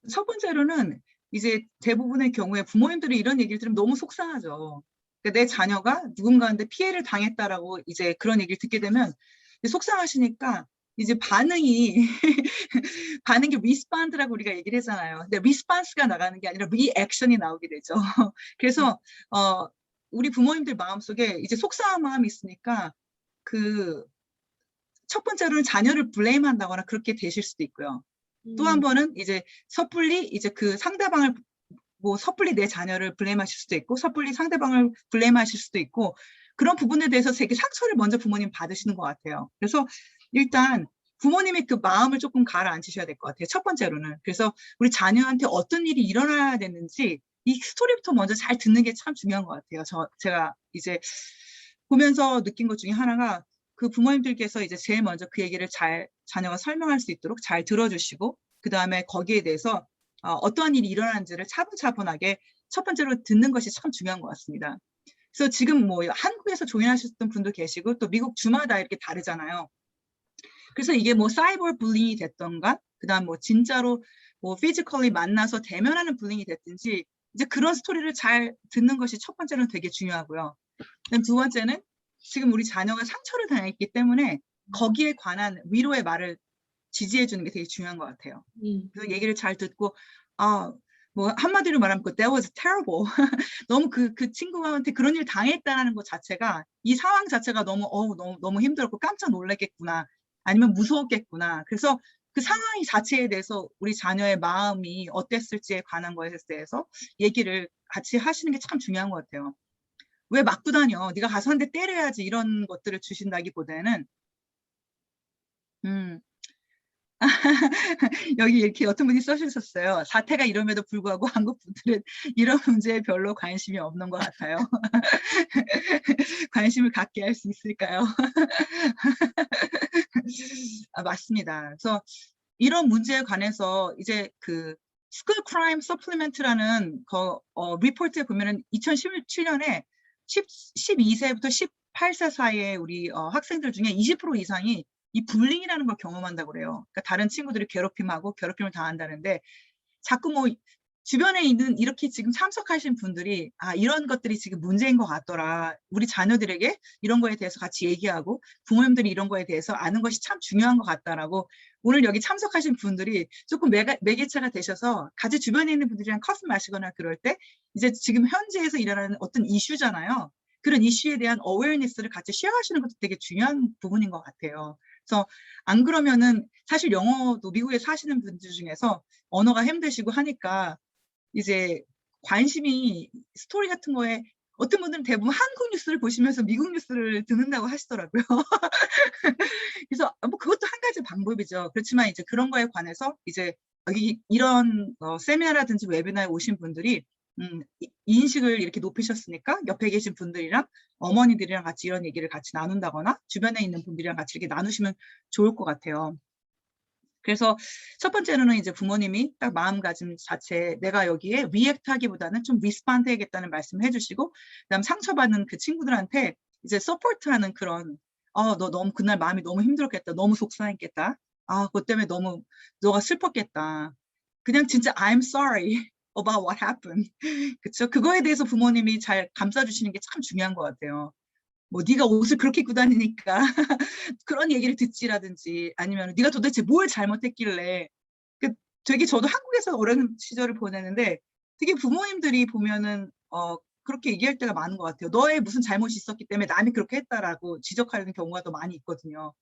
첫 번째로는 이제 대부분의 경우에 부모님들이 이런 얘기를 들으면 너무 속상하죠. 그러니까 내 자녀가 누군가한테 피해를 당했다라고 이제 그런 얘기를 듣게 되면 속상하시니까 이제 반응이 리스폰드라고 우리가 얘기를 하잖아요. 근데 리스폰스가 나가는 게 아니라 리액션이 나오게 되죠. 그래서 우리 부모님들 마음속에 이제 속상한 마음이 있으니까 그 첫 번째로는 자녀를 블레임한다거나 그렇게 되실 수도 있고요. 또 한 번은 이제 섣불리 이제 그 상대방을 섣불리 내 자녀를 블레임하실 수도 있고 섣불리 상대방을 블레임하실 수도 있고 그런 부분에 대해서 되게 상처를 먼저 부모님 받으시는 것 같아요. 그래서 일단 부모님의 그 마음을 조금 가라앉히셔야 될 것 같아요. 첫 번째로는. 그래서 우리 자녀한테 어떤 일이 일어나야 되는지 이 스토리부터 먼저 잘 듣는 게 참 중요한 것 같아요. 제가 이제 보면서 느낀 것 중에 하나가 그 부모님들께서 이제 제일 먼저 그 얘기를 잘 자녀가 설명할 수 있도록 잘 들어주시고 그 다음에 거기에 대해서 어떠한 일이 일어나는지를 차분차분하게 첫 번째로 듣는 것이 참 중요한 것 같습니다. 그래서 지금 뭐 한국에서 조인하셨던 분도 계시고 또 미국 주마다 이렇게 다르잖아요. 그래서 이게 뭐 사이버 불링이 됐던가 그 다음 뭐 진짜로 뭐 피지컬리 만나서 대면하는 불링이 됐든지 이제 그런 스토리를 잘 듣는 것이 첫 번째는 되게 중요하고요. 두 번째는 지금 우리 자녀가 상처를 당했기 때문에 거기에 관한 위로의 말을 지지해 주는 게 되게 중요한 것 같아요. 그래서 얘기를 잘 듣고 뭐 한마디로 말하면 that was terrible. 너무 그 친구한테 그런 일 당했다는 것 자체가 이 상황 자체가 너무 힘들었고 깜짝 놀랐겠구나. 아니면 무서웠겠구나. 그래서 그 상황 자체에 대해서 우리 자녀의 마음이 어땠을지에 관한 것에 대해서 얘기를 같이 하시는 게 참 중요한 것 같아요. 왜 맞고 다녀? 네가 가서 한 대 때려야지 이런 것들을 주신다기보다는 여기 이렇게 어떤 분이 써주셨어요. 사태가 이럼에도 불구하고 한국 분들은 이런 문제에 별로 관심이 없는 것 같아요. 관심을 갖게 할 수 있을까요? 맞습니다. 그래서 이런 문제에 관해서 이제 그 스쿨 크라임 서플리멘트라는 리포트에 보면은 2017년에 12세부터 18세 사이의 우리 학생들 중에 20% 이상이 이 불링이라는 걸 경험한다고 그래요. 그러니까 다른 친구들이 괴롭힘하고 괴롭힘을 당한다는데 자꾸 뭐 주변에 있는 이렇게 지금 참석하신 분들이 이런 것들이 지금 문제인 것 같더라. 우리 자녀들에게 이런 거에 대해서 같이 얘기하고 부모님들이 이런 거에 대해서 아는 것이 참 중요한 것 같다라고 오늘 여기 참석하신 분들이 조금 매개체가 되셔서 같이 주변에 있는 분들이랑 커피 마시거나 그럴 때 이제 지금 현지에서 일어나는 어떤 이슈잖아요. 그런 이슈에 대한 어웨어니스를 같이 쉐어하시는 것도 되게 중요한 부분인 것 같아요. 그래서 안 그러면은 사실 영어도 미국에 사시는 분들 중에서 언어가 힘드시고 하니까 이제 관심이 스토리 같은 거에 어떤 분들은 대부분 한국 뉴스를 보시면서 미국 뉴스를 듣는다고 하시더라고요. 그래서 뭐 그것도 한 가지 방법이죠. 그렇지만 이제 그런 거에 관해서 이제 여기 이런 세미나라든지 웨비나에 오신 분들이 인식을 이렇게 높이셨으니까 옆에 계신 분들이랑 어머니들이랑 같이 이런 얘기를 같이 나눈다거나 주변에 있는 분들이랑 같이 이렇게 나누시면 좋을 것 같아요. 그래서 첫 번째로는 이제 부모님이 딱 마음가짐 자체 내가 여기에 리액트하기보다는 좀 리스폰드 해야겠다는 말씀을 해주시고 그다음 상처받는 그 친구들한테 이제 서포트하는 그런 너 너무 그날 마음이 너무 힘들었겠다. 너무 속상했겠다. 그것 때문에 너무 너가 슬펐겠다. 그냥 진짜 I'm sorry about what happened. 그쵸? 그거에 대해서 부모님이 잘 감싸주시는 게 참 중요한 것 같아요. 뭐 네가 옷을 그렇게 입고 다니니까 그런 얘기를 듣지라든지 아니면 네가 도대체 뭘 잘못했길래 되게 저도 한국에서 어린 시절을 보내는데 되게 부모님들이 보면은 그렇게 얘기할 때가 많은 것 같아요. 너의 무슨 잘못이 있었기 때문에 남이 그렇게 했다라고 지적하는 경우가 더 많이 있거든요.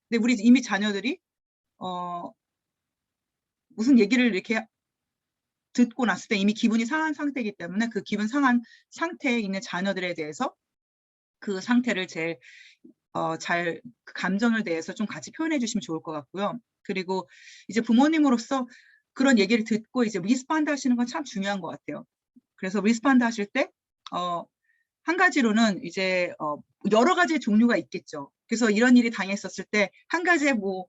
근데 우리 이미 자녀들이 무슨 얘기를 이렇게 듣고 났을 때 이미 기분이 상한 상태이기 때문에 그 기분 상한 상태에 있는 자녀들에 대해서 그 상태를 제일 잘 그 감정을 대해서 좀 같이 표현해 주시면 좋을 것 같고요. 그리고 이제 부모님으로서 그런 얘기를 듣고 이제 리스폰드 하시는 건 참 중요한 것 같아요. 그래서 리스폰드 하실 때 한 가지로는 이제 여러 가지의 종류가 있겠죠. 그래서 이런 일이 당했었을 때 한 가지에 뭐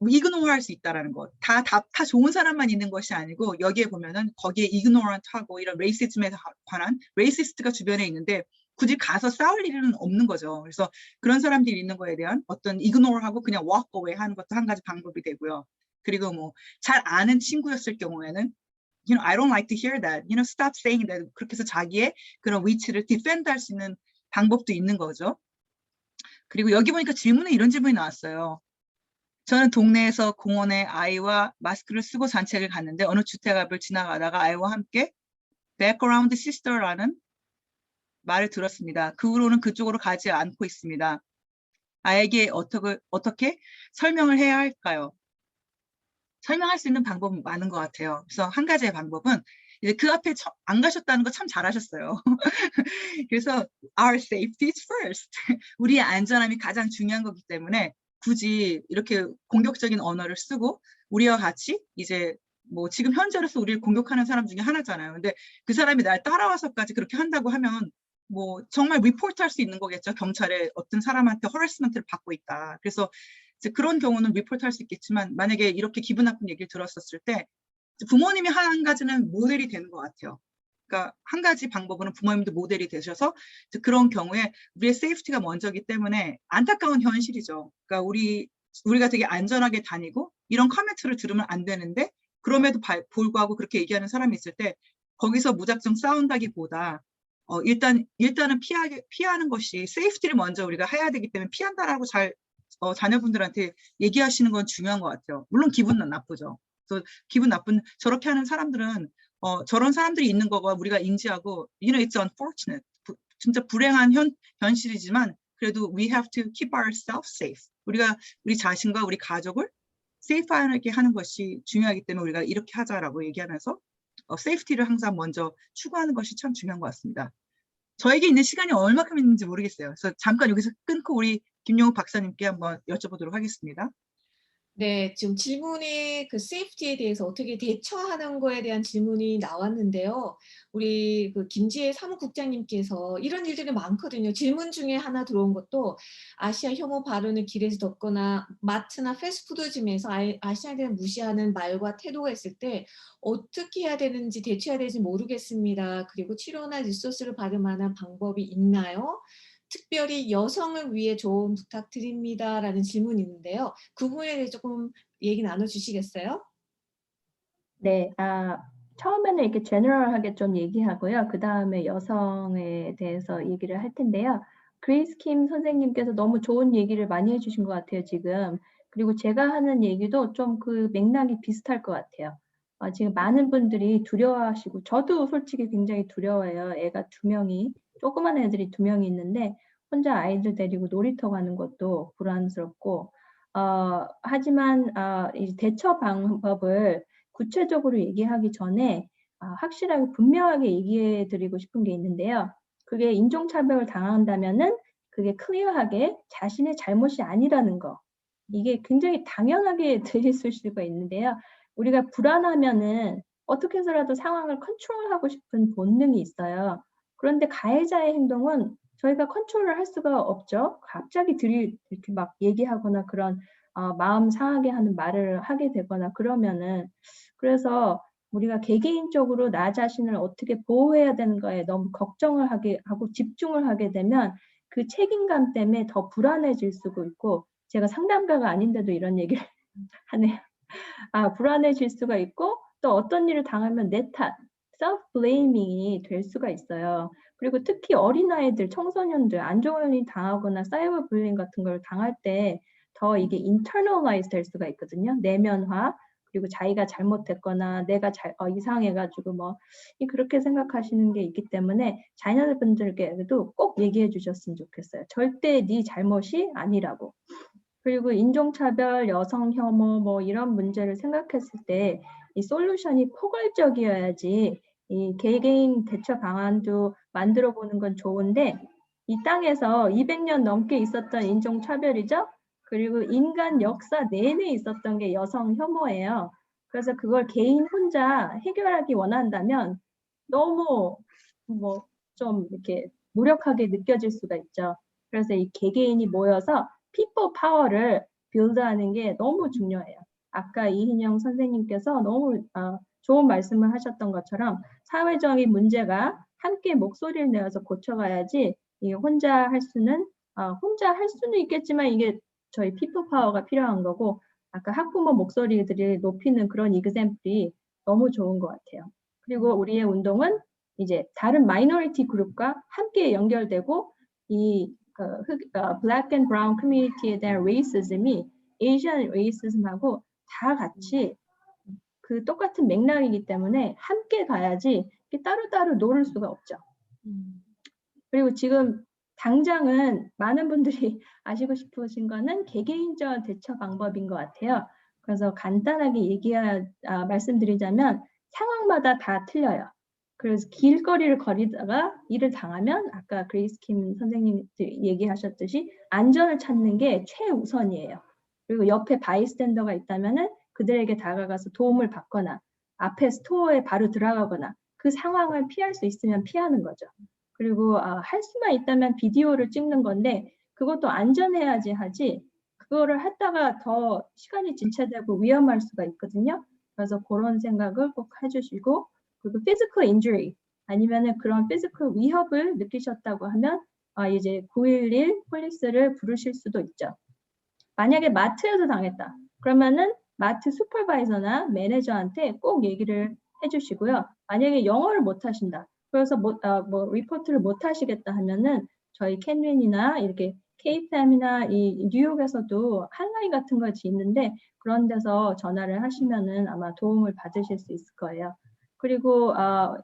이그노어 할 수 있다라는 것. 다 좋은 사람만 있는 것이 아니고 여기에 보면은 거기에 이그노런트하고 이런 레이시즘에 관한 레이시스트가 주변에 있는데 굳이 가서 싸울 일은 없는 거죠. 그래서 그런 사람들이 있는 거에 대한 어떤 이그노어하고 그냥 walk away 하는 것도 한 가지 방법이 되고요. 그리고 뭐 잘 아는 친구였을 경우에는 I don't like to hear that. Stop saying that. 그렇게 해서 자기의 그런 위치를 defend 할 수 있는 방법도 있는 거죠. 그리고 여기 보니까 질문에 이런 질문이 나왔어요. 저는 동네에서 공원에 아이와 마스크를 쓰고 산책을 갔는데 어느 주택 앞을 지나가다가 아이와 함께 background sister라는 말을 들었습니다. 그 후로는 그쪽으로 가지 않고 있습니다. 아이에게 어떻게 설명을 해야 할까요? 설명할 수 있는 방법은 많은 것 같아요. 그래서 한 가지의 방법은 이제 그 앞에 안 가셨다는 거 참 잘하셨어요. 그래서 our safety is first. 우리의 안전함이 가장 중요한 거기 때문에 굳이 이렇게 공격적인 언어를 쓰고 우리와 같이 이제 뭐 지금 현재로서 우리를 공격하는 사람 중에 하나잖아요. 근데 그 사람이 날 따라와서까지 그렇게 한다고 하면 뭐 정말 리포트할 수 있는 거겠죠. 경찰에 어떤 사람한테 허래스먼트를 받고 있다. 그래서 이제 그런 경우는 리포트할 수 있겠지만 만약에 이렇게 기분 나쁜 얘기를 들었었을 때 부모님이 한 가지는 모델이 되는 것 같아요. 그러니까 한 가지 방법은 부모님도 모델이 되셔서 그런 경우에 우리의 세이프티가 먼저기 때문에 안타까운 현실이죠. 그러니까 우리가 되게 안전하게 다니고 이런 커멘트를 들으면 안 되는데 그럼에도 불구하고 그렇게 얘기하는 사람이 있을 때 거기서 무작정 싸운다기보다 일단은 피하는 것이 세이프티를 먼저 우리가 해야 되기 때문에 피한다라고 잘 자녀분들한테 얘기하시는 건 중요한 것 같아요. 물론 기분은 나쁘죠. 그래서 기분 나쁜 저렇게 하는 사람들은 저런 사람들이 있는 거가 우리가 인지하고 it's unfortunate. 진짜 불행한 현실이지만 그래도 we have to keep ourselves safe. 우리가 우리 자신과 우리 가족을 세이프하게 하는 것이 중요하기 때문에 우리가 이렇게 하자라고 얘기하면서 세이프티를 항상 먼저 추구하는 것이 참 중요한 것 같습니다. 저에게 있는 시간이 얼마큼 있는지 모르겠어요. 그래서 잠깐 여기서 끊고 우리 김용욱 박사님께 한번 여쭤보도록 하겠습니다. 네, 지금 질문이 그 세이프티에 대해서 어떻게 대처하는 거에 대한 질문이 나왔는데요. 우리 그 김지혜 사무국장님께서 이런 일들이 많거든요. 질문 중에 하나 들어온 것도 아시아 혐오 발언을 길에서 듣거나 마트나 패스트푸드점에서 아시아인을 무시하는 말과 태도가 있을 때 어떻게 해야 되는지 대처해야 되는지 모르겠습니다. 그리고 치료나 리소스를 받을 만한 방법이 있나요? 특별히 여성을 위해 조언 부탁드립니다라는 질문이 있는데요. 그 부분에 대해 조금 얘기 나눠주시겠어요? 네, 처음에는 이렇게 제너럴하게 좀 얘기하고요. 그 다음에 여성에 대해서 얘기를 할 텐데요. 그레이스 킴 선생님께서 너무 좋은 얘기를 많이 해주신 것 같아요, 지금. 그리고 제가 하는 얘기도 좀 그 맥락이 비슷할 것 같아요. 지금 많은 분들이 두려워하시고, 저도 솔직히 굉장히 두려워요. 애가 2명이, 조그만 애들이 2명이 있는데, 혼자 아이들 데리고 놀이터 가는 것도 불안스럽고, 하지만 이 대처 방법을 구체적으로 얘기하기 전에 확실하게 분명하게 얘기해 드리고 싶은 게 있는데요. 그게 인종차별을 당한다면은 그게 클리어하게 자신의 잘못이 아니라는 거. 이게 굉장히 당연하게 들릴 수가 있는데요. 우리가 불안하면은 어떻게 해서라도 상황을 컨트롤하고 싶은 본능이 있어요. 그런데 가해자의 행동은 저희가 컨트롤을 할 수가 없죠. 갑자기 이렇게 막 얘기하거나 그런 마음 상하게 하는 말을 하게 되거나 그러면은, 그래서 우리가 개개인적으로 나 자신을 어떻게 보호해야 되는 거에 너무 걱정을 하게 하고 집중을 하게 되면 그 책임감 때문에 더 불안해질 수가 있고, 제가 상담가가 아닌데도 이런 얘기를 하네요. 불안해질 수가 있고, 또 어떤 일을 당하면 내 탓, self-blaming이 될 수가 있어요. 그리고 특히 어린아이들, 청소년들, 안 좋은 일 당하거나 사이버 불링 같은 걸 당할 때 더 이게 internalize 될 수가 있거든요. 내면화. 그리고 자기가 잘못했거나 내가 이상해가지고 그렇게 생각하시는 게 있기 때문에 자녀분들께도 꼭 얘기해 주셨으면 좋겠어요. 절대 네 잘못이 아니라고. 그리고 인종차별, 여성 혐오 이런 문제를 생각했을 때 이 솔루션이 포괄적이어야지, 이 개개인 대처 방안도 만들어 보는 건 좋은데, 이 땅에서 200년 넘게 있었던 인종차별이죠. 그리고 인간 역사 내내 있었던 게 여성 혐오예요. 그래서 그걸 개인 혼자 해결하기 원한다면 너무 좀 이렇게 무력하게 느껴질 수가 있죠. 그래서 이 개개인이 모여서 people power를 빌드하는 게 너무 중요해요. 아까 이희영 선생님께서 너무 좋은 말씀을 하셨던 것처럼 사회적인 문제가 함께 목소리를 내어서 고쳐가야지, 이게 혼자 할 수는 있겠지만 이게 저희 people power가 필요한 거고, 아까 학부모 목소리들이 높이는 그런 이그샘플이 너무 좋은 것 같아요. 그리고 우리의 운동은 이제 다른 마이너리티 그룹과 함께 연결되고, 이 black and brown 커뮤니티에 대한 레이시즘이 에이시안 레이시즘하고 다 같이 그 똑같은 맥락이기 때문에 함께 가야지 따로따로 노를 수가 없죠. 그리고 지금 당장은 많은 분들이 아시고 싶으신 거는 개개인적 대처 방법인 것 같아요. 그래서 간단하게 말씀드리자면 상황마다 다 틀려요. 그래서 길거리를 거리다가 일을 당하면 아까 그레이스 킴 선생님 얘기하셨듯이 안전을 찾는 게 최우선이에요. 그리고 옆에 바이스탠더가 있다면은 그들에게 다가가서 도움을 받거나 앞에 스토어에 바로 들어가거나 그 상황을 피할 수 있으면 피하는 거죠. 그리고 할 수만 있다면 비디오를 찍는 건데 그것도 안전해야지 하지, 그거를 했다가 더 시간이 지체되고 위험할 수가 있거든요. 그래서 그런 생각을 꼭 해주시고, 그리고 physical injury 아니면은 그런 physical 위협을 느끼셨다고 하면 이제 911 폴리스를 부르실 수도 있죠. 만약에 마트에서 당했다 그러면은 마트 슈퍼바이저나 매니저한테 꼭 얘기를 해주시고요. 만약에 영어를 못 하신다, 그래서 리포트를 못 하시겠다 하면은 저희 캔윈이나 이렇게 KFM이나 이 뉴욕에서도 한라인 같은 것이 있는데 그런 데서 전화를 하시면은 아마 도움을 받으실 수 있을 거예요. 그리고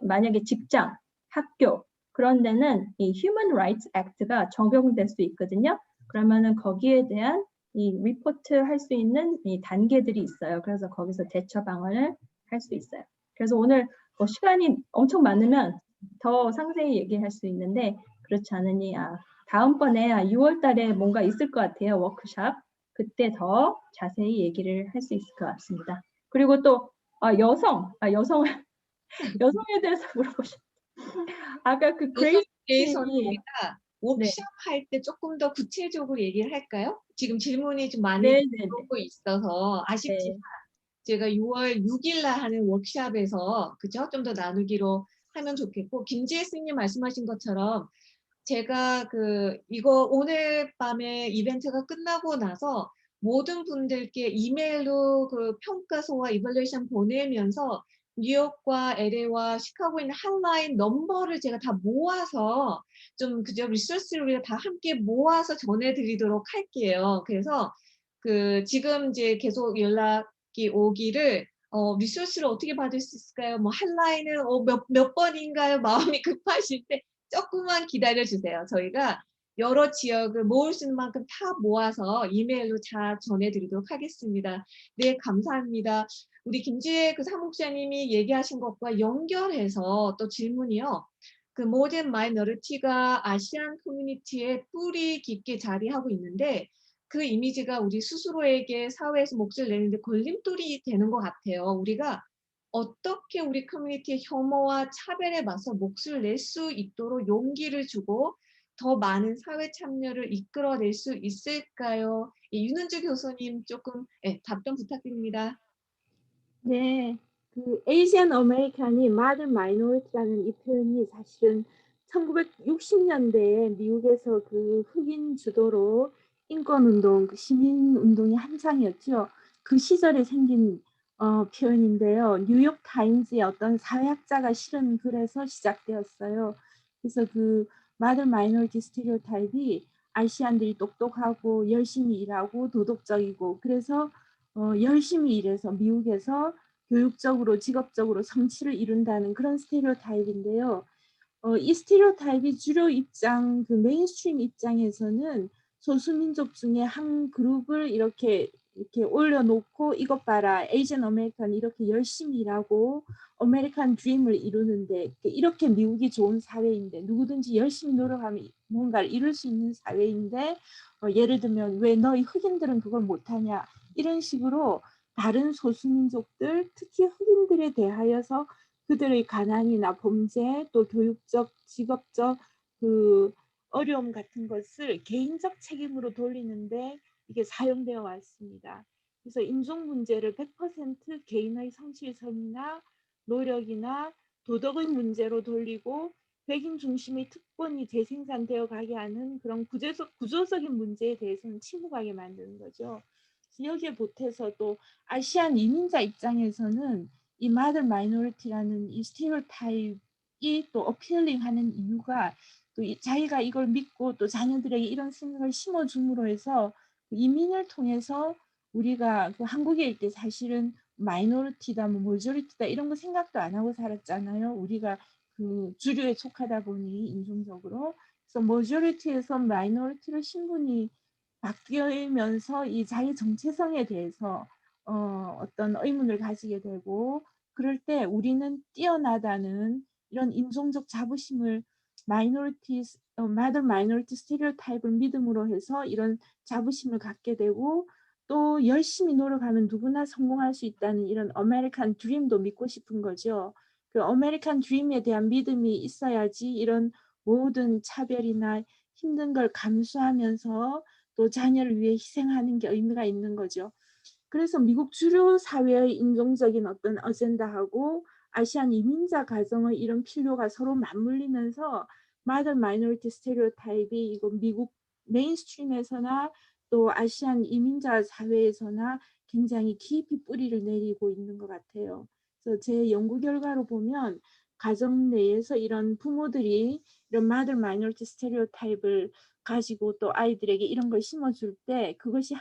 만약에 직장, 학교 그런 데는 이 Human Rights Act가 적용될 수 있거든요. 그러면은 거기에 대한 이 리포트 할 수 있는 이 단계들이 있어요. 그래서 거기서 대처 방안을 할 수 있어요. 그래서 오늘 시간이 엄청 많으면 더 상세히 얘기할 수 있는데 그렇지 않으니 다음번에 6월 달에 뭔가 있을 것 같아요. 워크숍. 그때 더 자세히 얘기를 할 수 있을 것 같습니다. 그리고 또 여성에 대해서 물어보셨. 아까 그 그레이스 대해서는 님이 우리가 워크숍 할 때 조금 더 구체적으로 얘기를 할까요? 지금 질문이 좀 많이 들어오고 있어서 아쉽지만 제가 6월 6일 날 하는 워크숍에서 그죠? 좀 더 나누기로 하면 좋겠고, 김지혜 스님 말씀하신 것처럼 제가 이거 오늘 밤에 이벤트가 끝나고 나서 모든 분들께 이메일로 그 평가서와 이발레이션 보내면서 뉴욕과 LA와 시카고에 있는 핫라인 넘버를 제가 다 모아서 좀 그저 리소스를 우리가 다 함께 모아서 전해드리도록 할게요. 그래서 지금 이제 계속 연락이 오기를 리소스를 어떻게 받을 수 있을까요? 뭐 핫라인은 몇 번인가요? 마음이 급하실 때 조금만 기다려 주세요. 저희가 여러 지역을 모을 수 있는 만큼 다 모아서 이메일로 다 전해드리도록 하겠습니다. 네, 감사합니다. 우리 김지혜 사무국장님이 얘기하신 것과 연결해서 또 질문이요. 모든 마이너리티가 아시안 커뮤니티에 뿌리 깊게 자리하고 있는데 그 이미지가 우리 스스로에게 사회에서 몫을 내는데 걸림돌이 되는 것 같아요. 우리가 어떻게 우리 커뮤니티의 혐오와 차별에 맞서 몫을 낼 수 있도록 용기를 주고 더 많은 사회 참여를 이끌어낼 수 있을까요? 윤은주 교수님 조금 답변 부탁드립니다. 네, 에이시안 아메리칸이 마들 마이너리티라는 이 표현이 사실은 1960년대에 미국에서 흑인 주도로 인권운동, 시민운동이 한창이었죠. 그 시절에 생긴 표현인데요. 뉴욕 타임즈의 어떤 사회학자가 실은 글에서 시작되었어요. 그래서 마들 마이너리티 스테레오타입이 아시안들이 똑똑하고 열심히 일하고 도덕적이고 그래서 열심히 일해서 미국에서 교육적으로 직업적으로 성취를 이룬다는 그런 스테레오타입인데요. 이 스테레오타입이 주류 입장, 메인스트림 입장에서는 소수민족 중에 한 그룹을 이렇게 올려놓고 이것 봐라, 에이전 아메리칸 이렇게 열심히 일하고 아메리칸 드림을 이루는데 이렇게 미국이 좋은 사회인데 누구든지 열심히 노력하면 뭔가를 이룰 수 있는 사회인데 예를 들면 왜 너희 흑인들은 그걸 못하냐 이런 식으로 다른 소수민족들 특히 흑인들에 대하여서 그들의 가난이나 범죄 또 교육적 직업적 어려움 같은 것을 개인적 책임으로 돌리는데 이게 사용되어 왔습니다. 그래서 인종 문제를 100% 개인의 성실성이나 노력이나 도덕의 문제로 돌리고 백인 중심의 특권이 재생산되어 가게 하는 그런 구조적인 문제에 대해서는 침묵하게 만드는 거죠. 여기에 보태서 또 아시안 이민자 입장에서는 이 마들 마이너리티라는 이 스테레오타입이 또 어필링하는 이유가 또 자기가 이걸 믿고 또 자녀들에게 이런 생각을 심어줌으로 해서 이민을 통해서 우리가 한국에 있을 때 사실은 마이너리티다, 모조리티다 이런 거 생각도 안 하고 살았잖아요. 우리가 주류에 속하다 보니 인종적으로. 그래서 모조리티에서 마이너리티를 신분이 바뀌면서 이 자기 정체성에 대해서 어떤 의문을 가지게 되고 그럴 때 우리는 뛰어나다는 이런 인종적 자부심을 마더 마이너리티 스테레오타입을 믿음으로 해서 이런 자부심을 갖게 되고 또 열심히 노력하면 누구나 성공할 수 있다는 이런 아메리칸 드림도 믿고 싶은 거죠. 아메리칸 드림에 대한 믿음이 있어야지 이런 모든 차별이나 힘든 걸 감수하면서 또 자녀를 위해 희생하는 게 의미가 있는 거죠. 그래서 미국 주류 사회의 인종적인 어떤 어젠다하고 아시안 이민자 가정의 이런 필요가 서로 맞물리면서 마더 마이너리티 스테레오타입이 이거 미국 메인스트림에서나 또 아시안 이민자 사회에서나 굉장히 깊이 뿌리를 내리고 있는 것 같아요. 그래서 제 연구 결과로 보면 가정 내에서 이런 부모들이 이런 마더 마이너리티 스테레오타입을 가지고 또 아이들에게 이런 걸 심어줄 때 그것이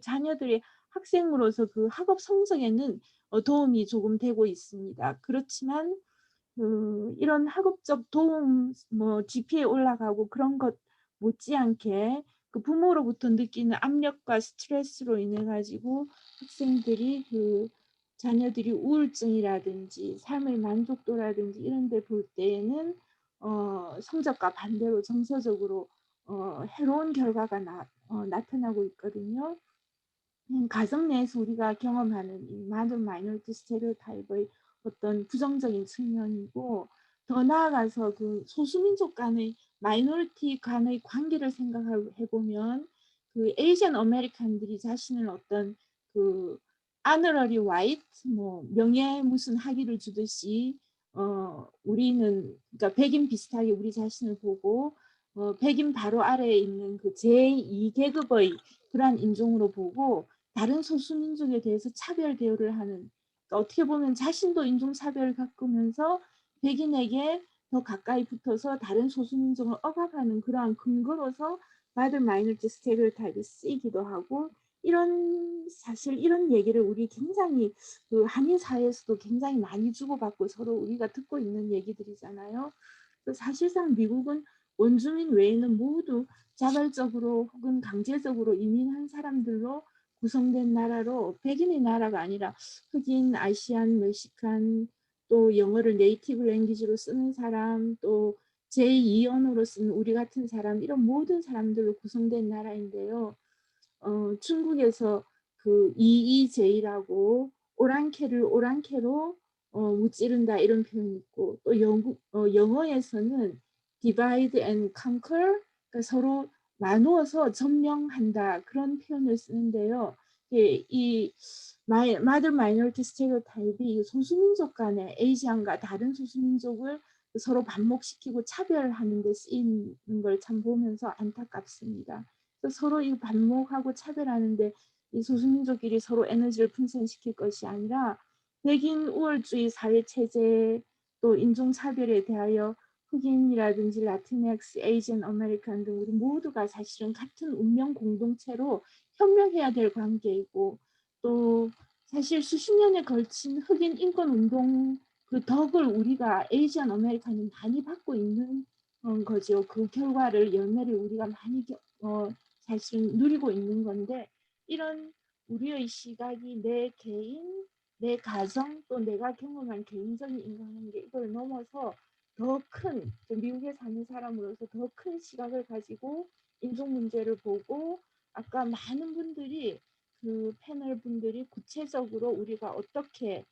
자녀들의 학생으로서 학업 성적에는 도움이 조금 되고 있습니다. 그렇지만 이런 학업적 도움, GPA 올라가고 그런 것 못지않게 부모로부터 느끼는 압력과 스트레스로 인해 가지고 학생들이 자녀들이 우울증이라든지 삶의 만족도라든지 이런 데 볼 때에는 성적과 반대로 정서적으로 해로운 결과가 나타나고 있거든요. 가정 내에서 우리가 경험하는 이 많은 마이너리티 스테레오타입의 어떤 부정적인 측면이고 더 나아가서 소수민족 간의 마이너리티 간의 관계를 생각해 보면 에이전 아메리칸들이 자신을 어떤 honorary white 명예 무슨 학위를 주듯이 우리는 그러니까 백인 비슷하게 우리 자신을 보고 백인 바로 아래에 있는 그 제2계급의 그러한 인종으로 보고 다른 소수민족에 대해서 차별 대우를 하는, 그러니까 어떻게 보면 자신도 인종차별을 겪으면서 백인에게 더 가까이 붙어서 다른 소수민족을 억압하는 그러한 근거로서 Mother Minority Stereotype이 쓰이기도 하고, 사실 이런 얘기를 우리 굉장히 그 한인 사회에서도 굉장히 많이 주고받고 서로 우리가 듣고 있는 얘기들이잖아요. 사실상 미국은 원주민 외에는 모두 자발적으로 혹은 강제적으로 이민한 사람들로 구성된 나라로, 백인의 나라가 아니라 흑인, 아시안, 멕시칸, 또 영어를 네이티브 랭귀지로 쓰는 사람, 또 제2 언어로 쓰는 우리 같은 사람, 이런 모든 사람들로 구성된 나라인데요. 중국에서 그 EEJ라고 오랑캐를 오랑캐로 무찌른다 이런 표현이 있고, 또 영어에서는 divide and conquer, 그러니까 서로 나누어서 점령한다 그런 표현을 쓰는데요. 이 Mother Minority Stereotype이 소수민족 간의 에이지안과 다른 소수민족을 서로 반목시키고 차별하는 데 쓰이는 걸 참 보면서 안타깝습니다. 서로 이 반목하고 차별하는데 이 소수민족끼리 서로 에너지를 분산시킬 것이 아니라 백인 우월주의 사회체제, 또 인종차별에 대하여 흑인이라든지 라틴엑스, 에이지언 아메리칸 등 우리 모두가 사실은 같은 운명 공동체로 협력해야 될 관계이고, 또 사실 수십 년에 걸친 흑인 인권운동 그 덕을 우리가 에이지언 아메리칸이 많이 받고 있는 거죠. 그 결과를, 연애를 우리가 많이 사실은 누리고 있는 건데, 이런 우리의 시각이 내 개인, 내 가정, 또 내가 경험한 개인적인 인간관계, 이걸 넘어서 더 큰, 미국에 사는 사람으로서 더 큰 시각을 가지고 인종 문제를 보고, 아까 많은 분들이 그 패널 분들이 구체적으로 우리가 어떻게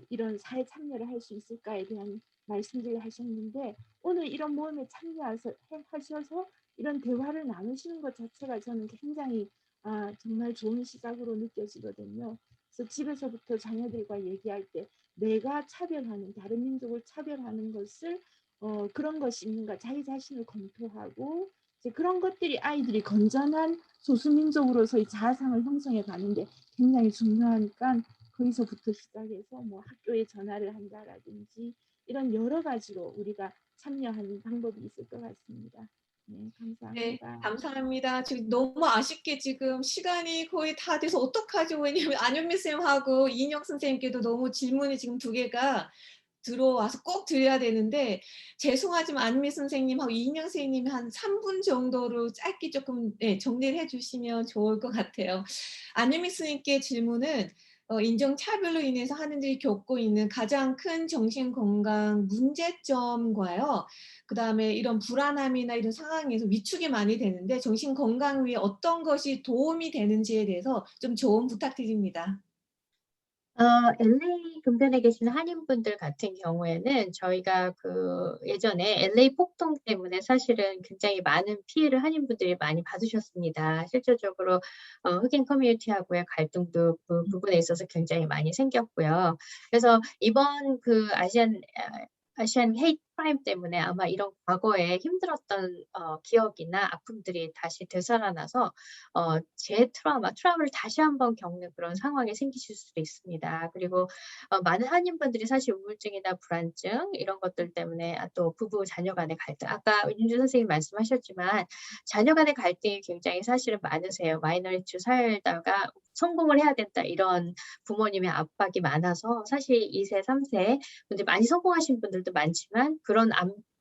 이런 사회 참여를 할 수 있을까에 대한 말씀들을 하셨는데, 오늘 이런 모임에 참여하셔서 이런 대화를 나누시는 것 자체가 저는 굉장히 정말 좋은 시각으로 느껴지거든요. 그래서 집에서부터 자녀들과 얘기할 때 내가 차별하는, 다른 민족을 차별하는 것을 그런 것이 있는가 자기 자신을 검토하고, 이제 그런 것들이 아이들이 건전한 소수민족으로서의 자아상을 형성해 가는데 굉장히 중요하니까, 거기서부터 시작해서 뭐 학교에 전화를 한다라든지 이런 여러 가지로 우리가 참여하는 방법이 있을 것 같습니다. 네, 네, 감사합니다. 감사합니다. 지금 너무 아쉽게 지금 시간이 거의 다 돼서 어떡하죠? 왜냐면 안현미 쌤하고 이인영 선생님께도 너무 질문이 지금 2개가 들어와서 꼭 드려야 되는데, 죄송하지만 안미 선생님하고 이인영 선생님이 한 3분 정도로 짧게 조금 정리를 해주시면 좋을 것 같아요. 안미 선생님께 질문은 인종차별로 인해서 하는들이 겪고 있는 가장 큰 정신건강 문제점과요, 그 다음에 이런 불안함이나 이런 상황에서 위축이 많이 되는데 정신건강 위에 어떤 것이 도움이 되는지에 대해서 좀 조언 부탁드립니다. LA 근변에 계시는 한인분들 같은 경우에는 저희가 그 예전에 LA 폭동 때문에 사실은 굉장히 많은 피해를 한인분들이 많이 받으셨습니다. 실질적으로 흑인 커뮤니티하고의 갈등도 그 부분에 있어서 굉장히 많이 생겼고요. 그래서 이번 그 아시안 헤이트 크라임 때문에 아마 이런 과거에 힘들었던 기억이나 아픔들이 다시 되살아나서 트라우마를 다시 한번 겪는 그런 상황이 생기실 수도 있습니다. 그리고 많은 한인분들이 사실 우울증이나 불안증 이런 것들 때문에 또 부부 자녀 간의 갈등, 아까 윤주 선생님 말씀하셨지만 자녀 간의 갈등이 굉장히 사실은 많으세요. 마이너리티로 살다가 성공을 해야 된다 이런 부모님의 압박이 많아서 사실 2세, 3세 분들 많이 성공하신 분들도 많지만 그런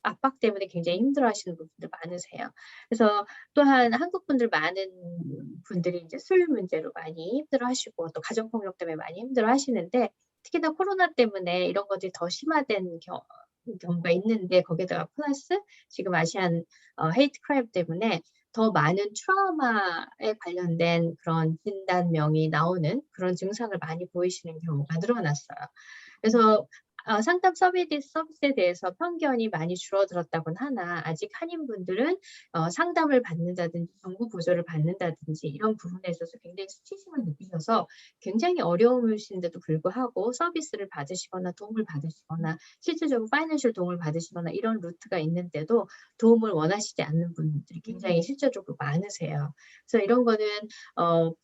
압박 때문에 굉장히 힘들어하시는 분들 많으세요. 그래서 또한 한국 분들 많은 분들이 이제 술 문제로 많이 힘들어하시고 또 가정폭력 때문에 많이 힘들어하시는데, 특히나 코로나 때문에 이런 것들이 더 심화된 경우가 있는데, 거기다가 플러스 지금 아시안 헤이트 크라임 때문에 더 많은 트라우마에 관련된 그런 진단명이 나오는 그런 증상을 많이 보이시는 경우가 늘어났어요. 그래서 상담 서비스에 대해서 편견이 많이 줄어들었다곤 하나 아직 한인분들은 상담을 받는다든지 정부 보조를 받는다든지 이런 부분에 있어서 굉장히 수치심을 느끼셔서 굉장히 어려우신데도 불구하고 서비스를 받으시거나 도움을 받으시거나 실질적으로 파이낸셜 도움을 받으시거나 이런 루트가 있는데도 도움을 원하시지 않는 분들이 굉장히 실제적으로 많으세요. 그래서 이런 거는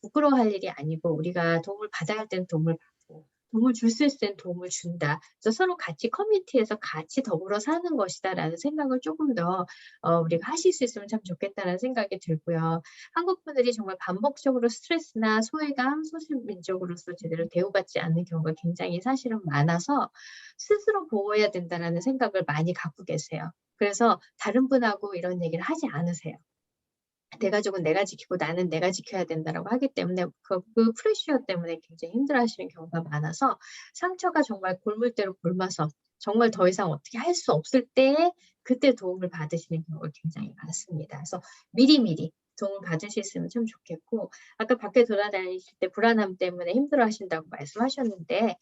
부끄러워할 일이 아니고 우리가 도움을 받아야 할 때는 도움을 받고 도움을 줄 수 있을 때는 도움을 준다. 그래서 서로 같이 커뮤니티에서 같이 더불어 사는 것이다라는 생각을 조금 더 우리가 하실 수 있으면 참 좋겠다는 생각이 들고요. 한국 분들이 정말 반복적으로 스트레스나 소외감, 소수민족으로서 제대로 대우받지 않는 경우가 굉장히 사실은 많아서 스스로 보호해야 된다는 생각을 많이 갖고 계세요. 그래서 다른 분하고 이런 얘기를 하지 않으세요. 내 가족은 내가 지키고 나는 내가 지켜야 된다라고 하기 때문에 그 프레셔 때문에 굉장히 힘들어하시는 경우가 많아서 상처가 정말 골물대로 골마서 정말 더 이상 어떻게 할 수 없을 때에 그때 도움을 받으시는 경우가 굉장히 많습니다. 그래서 미리미리 도움을 받을 수 있으면 참 좋겠고 아까 밖에 돌아다니실 때 불안함 때문에 힘들어하신다고 말씀하셨는데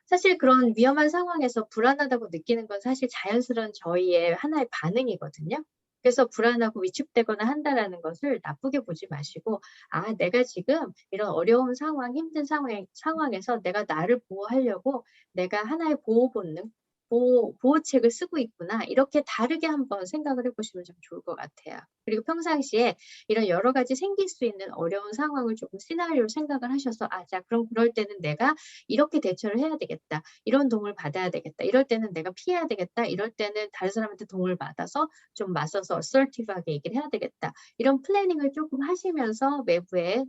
사실 그런 위험한 상황에서 불안하다고 느끼는 건 사실 자연스러운 저희의 하나의 반응이거든요. 그래서 불안하고 위축되거나 한다라는 것을 나쁘게 보지 마시고 내가 지금 이런 어려운 상황, 힘든 상황에서 내가 나를 보호하려고 내가 하나의 보호 본능, 보호책을 쓰고 있구나. 이렇게 다르게 한번 생각을 해보시면 좀 좋을 것 같아요. 그리고 평상시에 이런 여러 가지 생길 수 있는 어려운 상황을 조금 시나리오를 생각을 하셔서 자, 그럼 그럴 때는 내가 이렇게 대처를 해야 되겠다. 이런 도움을 받아야 되겠다. 이럴 때는 내가 피해야 되겠다. 이럴 때는 다른 사람한테 도움을 받아서 좀 맞서서 어설티브하게 얘기를 해야 되겠다. 이런 플래닝을 조금 하시면서 외부에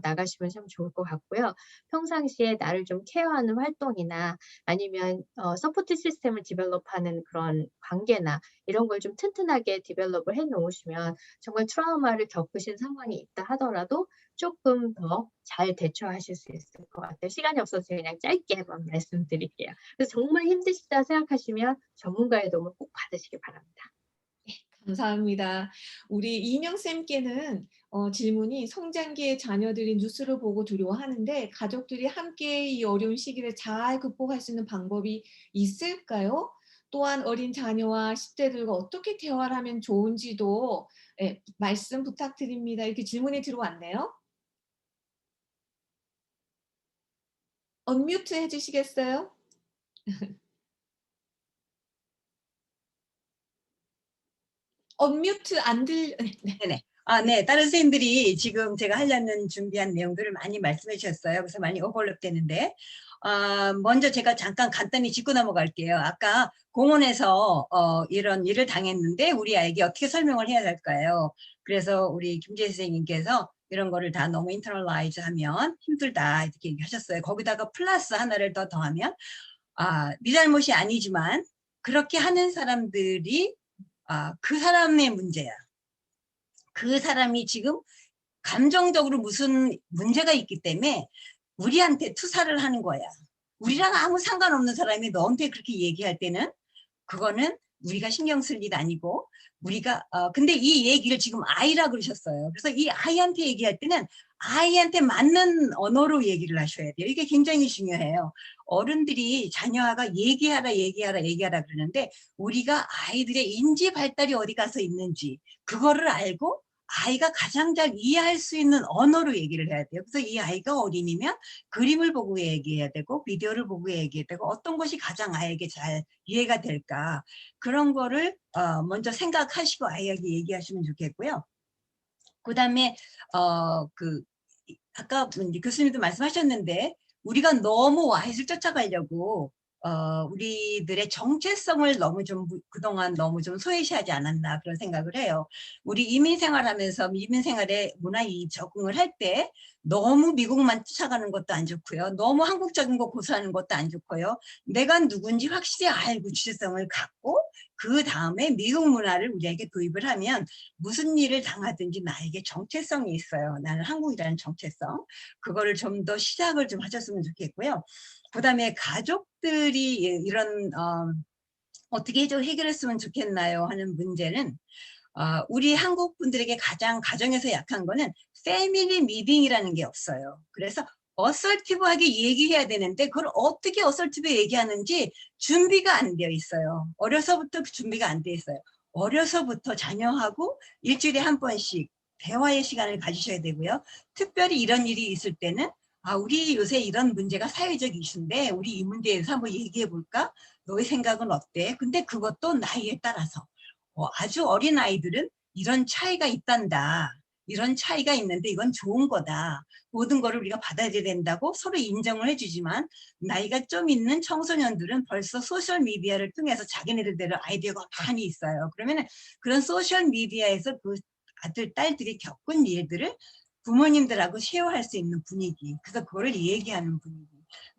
나가시면 참 좋을 것 같고요. 평상시에 나를 좀 케어하는 활동이나 아니면 서포트 시스템을 디벨롭하는 그런 관계나 이런 걸 좀 튼튼하게 디벨롭을 해놓으시면 정말 트라우마를 겪으신 상황이 있다 하더라도 조금 더 잘 대처하실 수 있을 것 같아요. 시간이 없어서 그냥 짧게 한번 말씀드릴게요. 그래서 정말 힘드시다 생각하시면 전문가의 도움을 꼭 받으시기 바랍니다. 감사합니다. 우리 이인영쌤께는 질문이 성장기의 자녀들이 뉴스를 보고 두려워하는데 가족들이 함께 이 어려운 시기를 잘 극복할 수 있는 방법이 있을까요? 또한 어린 자녀와 10대들과 어떻게 대화를 하면 좋은지도 말씀 부탁드립니다. 이렇게 질문이 들어왔네요. 언뮤트 해주시겠어요? 언뮤트 안 들... 네. 네네. 네. 다른 선생님들이 지금 제가 하려는 준비한 내용들을 많이 말씀해 주셨어요. 그래서 많이 오버랩 되는데, 먼저 제가 잠깐 간단히 짚고 넘어갈게요. 아까 공원에서 이런 일을 당했는데 우리 아이에게 어떻게 설명을 해야 될까요? 그래서 우리 김재 선생님께서 이런 거를 다 너무 인터널라이즈 하면 힘들다 이렇게 얘기하셨어요. 거기다가 플러스 하나를 더 더하면 네 잘못이 아니지만 그렇게 하는 사람들이 그 사람의 문제야. 그 사람이 지금 감정적으로 무슨 문제가 있기 때문에 우리한테 투사를 하는 거야. 우리랑 아무 상관없는 사람이 너한테 그렇게 얘기할 때는 그거는 우리가 신경 쓸 일 아니고 우리가 근데 이 얘기를 지금 아이라 그러셨어요. 그래서 이 아이한테 얘기할 때는 아이한테 맞는 언어로 얘기를 하셔야 돼요. 이게 굉장히 중요해요. 어른들이 자녀가 얘기하라 그러는데 우리가 아이들의 인지 발달이 어디 가서 있는지 그거를 알고 아이가 가장 잘 이해할 수 있는 언어로 얘기를 해야 돼요. 그래서 이 아이가 어린이면 그림을 보고 얘기해야 되고 비디오를 보고 얘기해야 되고 어떤 것이 가장 아이에게 잘 이해가 될까 그런 거를 먼저 생각하시고 아이에게 얘기하시면 좋겠고요. 그 다음에 아까 교수님도 말씀하셨는데 우리가 너무 아이를 쫓아가려고 우리들의 정체성을 너무 좀 그동안 너무 좀 소외시하지 않았나 그런 생각을 해요. 우리 이민 생활하면서 이민 생활에 문화에 적응을 할 때 너무 미국만 쫓아가는 것도 안 좋고요. 너무 한국적인 거 고수하는 것도 안 좋고요. 내가 누군지 확실히 알고 주체성을 갖고 그 다음에 미국 문화를 우리에게 도입을 하면 무슨 일을 당하든지 나에게 정체성이 있어요. 나는 한국이라는 정체성. 그거를 좀 더 시작을 좀 하셨으면 좋겠고요. 그 다음에 가족들이 이런 어떻게 좀 해결했으면 좋겠나요 하는 문제는 우리 한국 분들에게 가장 가정에서 약한 거는 패밀리 미팅이라는 게 없어요. 그래서 어설티브하게 얘기해야 되는데 그걸 어떻게 어설티브 얘기하는지 준비가 안 되어 있어요. 어려서부터 준비가 안 되어 있어요. 어려서부터 자녀하고 일주일에 한 번씩 대화의 시간을 가지셔야 되고요. 특별히 이런 일이 있을 때는 우리 요새 이런 문제가 사회적 이슈인데 우리 이 문제에 대해서 한번 얘기해 볼까? 너의 생각은 어때? 근데 그것도 나이에 따라서 아주 어린 아이들은 이런 차이가 있단다. 이런 차이가 있는데 이건 좋은 거다. 모든 거를 우리가 받아들여야 된다고 서로 인정을 해주지만 나이가 좀 있는 청소년들은 벌써 소셜미디어를 통해서 자기네들대로 아이디어가 많이 있어요. 그러면 그런 소셜미디어에서 그 아들, 딸들이 겪은 일들을 부모님들하고 쉐어할 수 있는 분위기, 그래서 그거를 얘기하는 분위기.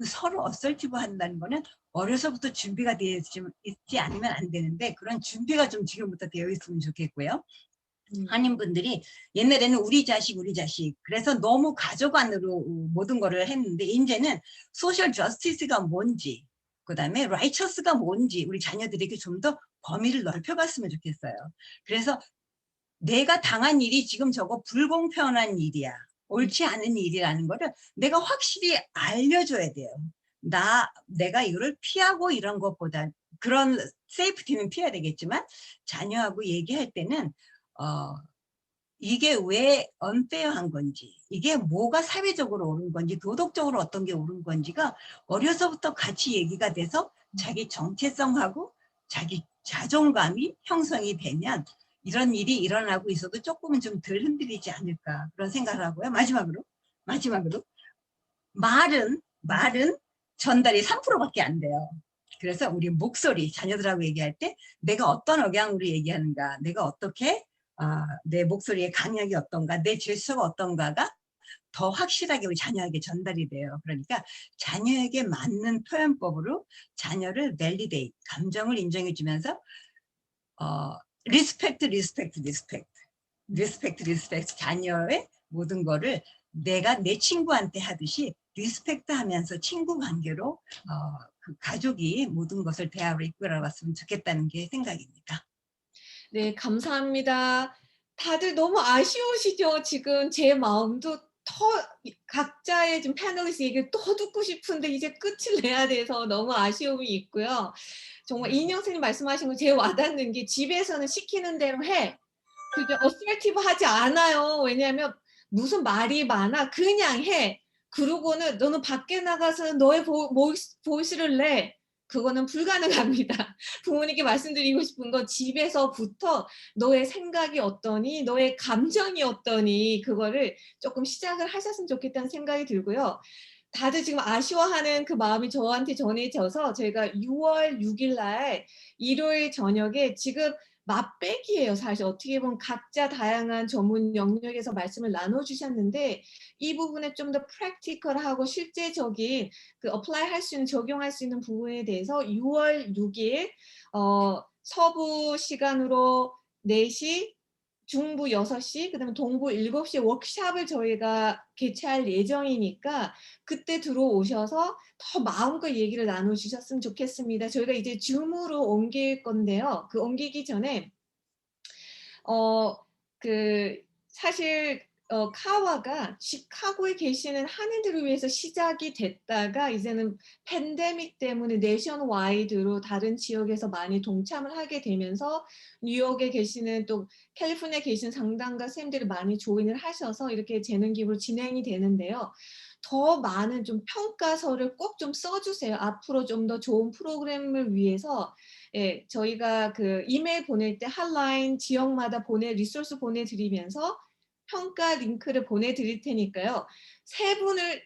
서로 어설티브 한다는 거는 어려서부터 준비가 되어 있지 않으면 안 되는데 그런 준비가 좀 지금부터 되어 있으면 좋겠고요. 한인분들이 옛날에는 우리 자식 그래서 너무 가족 안으로 모든 거를 했는데 이제는 소셜 저스티스가 뭔지 그 다음에 라이처스가 뭔지 우리 자녀들에게 좀 더 범위를 넓혀갔으면 좋겠어요. 그래서 내가 당한 일이 지금 저거 불공평한 일이야, 옳지 않은 일이라는 거를 내가 확실히 알려줘야 돼요. 내가 이거를 피하고 이런 것보다 그런 세이프티는 피해야 되겠지만 자녀하고 얘기할 때는 이게 왜 unfair한 건지, 이게 뭐가 사회적으로 옳은 건지, 도덕적으로 어떤 게 옳은 건지가 어려서부터 같이 얘기가 돼서 자기 정체성하고 자기 자존감이 형성이 되면 이런 일이 일어나고 있어도 조금은 좀 덜 흔들리지 않을까 그런 생각을 하고요. 마지막으로 말은 전달이 3%밖에 안 돼요. 그래서 우리 목소리, 자녀들하고 얘기할 때 내가 어떤 억양으로 얘기하는가, 내가 어떻게 내 목소리의 강약이 어떤가, 내 제스처가 어떤가가 더 확실하게 우리 자녀에게 전달이 돼요. 그러니까 자녀에게 맞는 표현법으로 자녀를 밸리데이트, 감정을 인정해 주면서 리스펙트 자녀의 모든 거를 내가 내 친구한테 하듯이 리스펙트 하면서 친구 관계로 그 가족이 모든 것을 대화로 이끌어갔으면 좋겠다는 게 생각입니다. 네, 감사합니다. 다들 너무 아쉬우시죠? 지금 제 마음도 각자의 좀 패널리스트 얘기를 더 듣고 싶은데 이제 끝을 내야 돼서 너무 아쉬움이 있고요. 정말 이인영 선생님 말씀하신 거 제일 와닿는 게 집에서는 시키는 대로 해. 그게 어설티브 하지 않아요. 왜냐하면 무슨 말이 많아. 그냥 해. 그러고는 너는 밖에 나가서 너의 보이스를 내. 그거는 불가능합니다. 부모님께 말씀드리고 싶은 건 집에서부터 너의 생각이 어떠니, 너의 감정이 어떠니 그거를 조금 시작을 하셨으면 좋겠다는 생각이 들고요. 다들 지금 아쉬워하는 그 마음이 저한테 전해져서 저희가 6월 6일 날 일요일 저녁에 지금 맛배기예요. 사실 어떻게 보면 각자 다양한 전문 영역에서 말씀을 나눠주셨는데 이 부분에 좀 더 프랙티컬하고 실제적인 그 어플라이 할 수 있는 적용할 수 있는 부분에 대해서 6월 6일 서부 시간으로 4시 중부 6시, 그다음에 동부 7시에 워크숍을 저희가 개최할 예정이니까 그때 들어오셔서 더 마음껏 얘기를 나눠주셨으면 좋겠습니다. 저희가 이제 줌으로 옮길 건데요. 그 옮기기 전에 사실 카와가 시카고에 계시는 한인들을 위해서 시작이 됐다가 이제는 팬데믹 때문에 내셔널와이드로 다른 지역에서 많이 동참을 하게 되면서 뉴욕에 계시는 또 캘리포니아에 계신 상담가 선생님들이 많이 조인을 하셔서 이렇게 재능 기부로 진행이 되는데요. 더 많은 좀 평가서를 꼭 좀 써주세요. 앞으로 좀 더 좋은 프로그램을 위해서 예, 저희가 그 이메일 보낼 때 핫라인 지역마다 리소스 보내드리면서 평가 링크를 보내드릴 테니까요. 3분을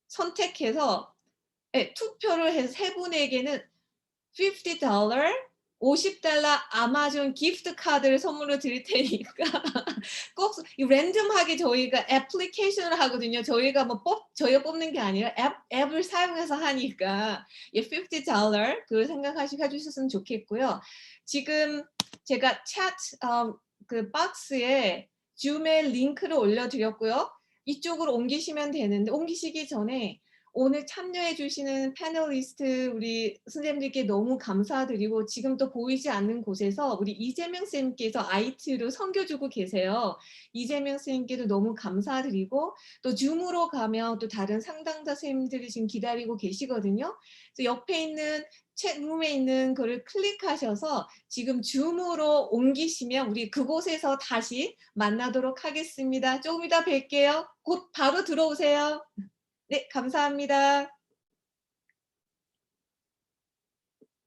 선택해서 투표를 해서 3분에게는 $50, $50 아마존 기프트 카드를 선물로 드릴 테니까 꼭 랜덤하게 저희가 애플리케이션을 하거든요. 저희가 저희가 뽑는 게 아니라 앱을 사용해서 하니까 $50 그걸 생각하시고 해주셨으면 좋겠고요. 지금 제가 그 박스에 줌의 링크를 올려드렸고요. 이쪽으로 옮기시면 되는데 옮기시기 전에 오늘 참여해 주시는 패널리스트 우리 선생님들께 너무 감사드리고 지금 또 보이지 않는 곳에서 우리 이재명 쌤께서 IT로 섬겨주고 계세요. 이재명 쌤께도 너무 감사드리고 또 줌으로 가면 또 다른 상담자 선생님들이 지금 기다리고 계시거든요. 그래서 옆에 있는 챗룸에 있는 거를 클릭하셔서 지금 줌으로 옮기시면 우리 그곳에서 다시 만나도록 하겠습니다. 조금 이따 뵐게요. 곧 바로 들어오세요. 네, 감사합니다.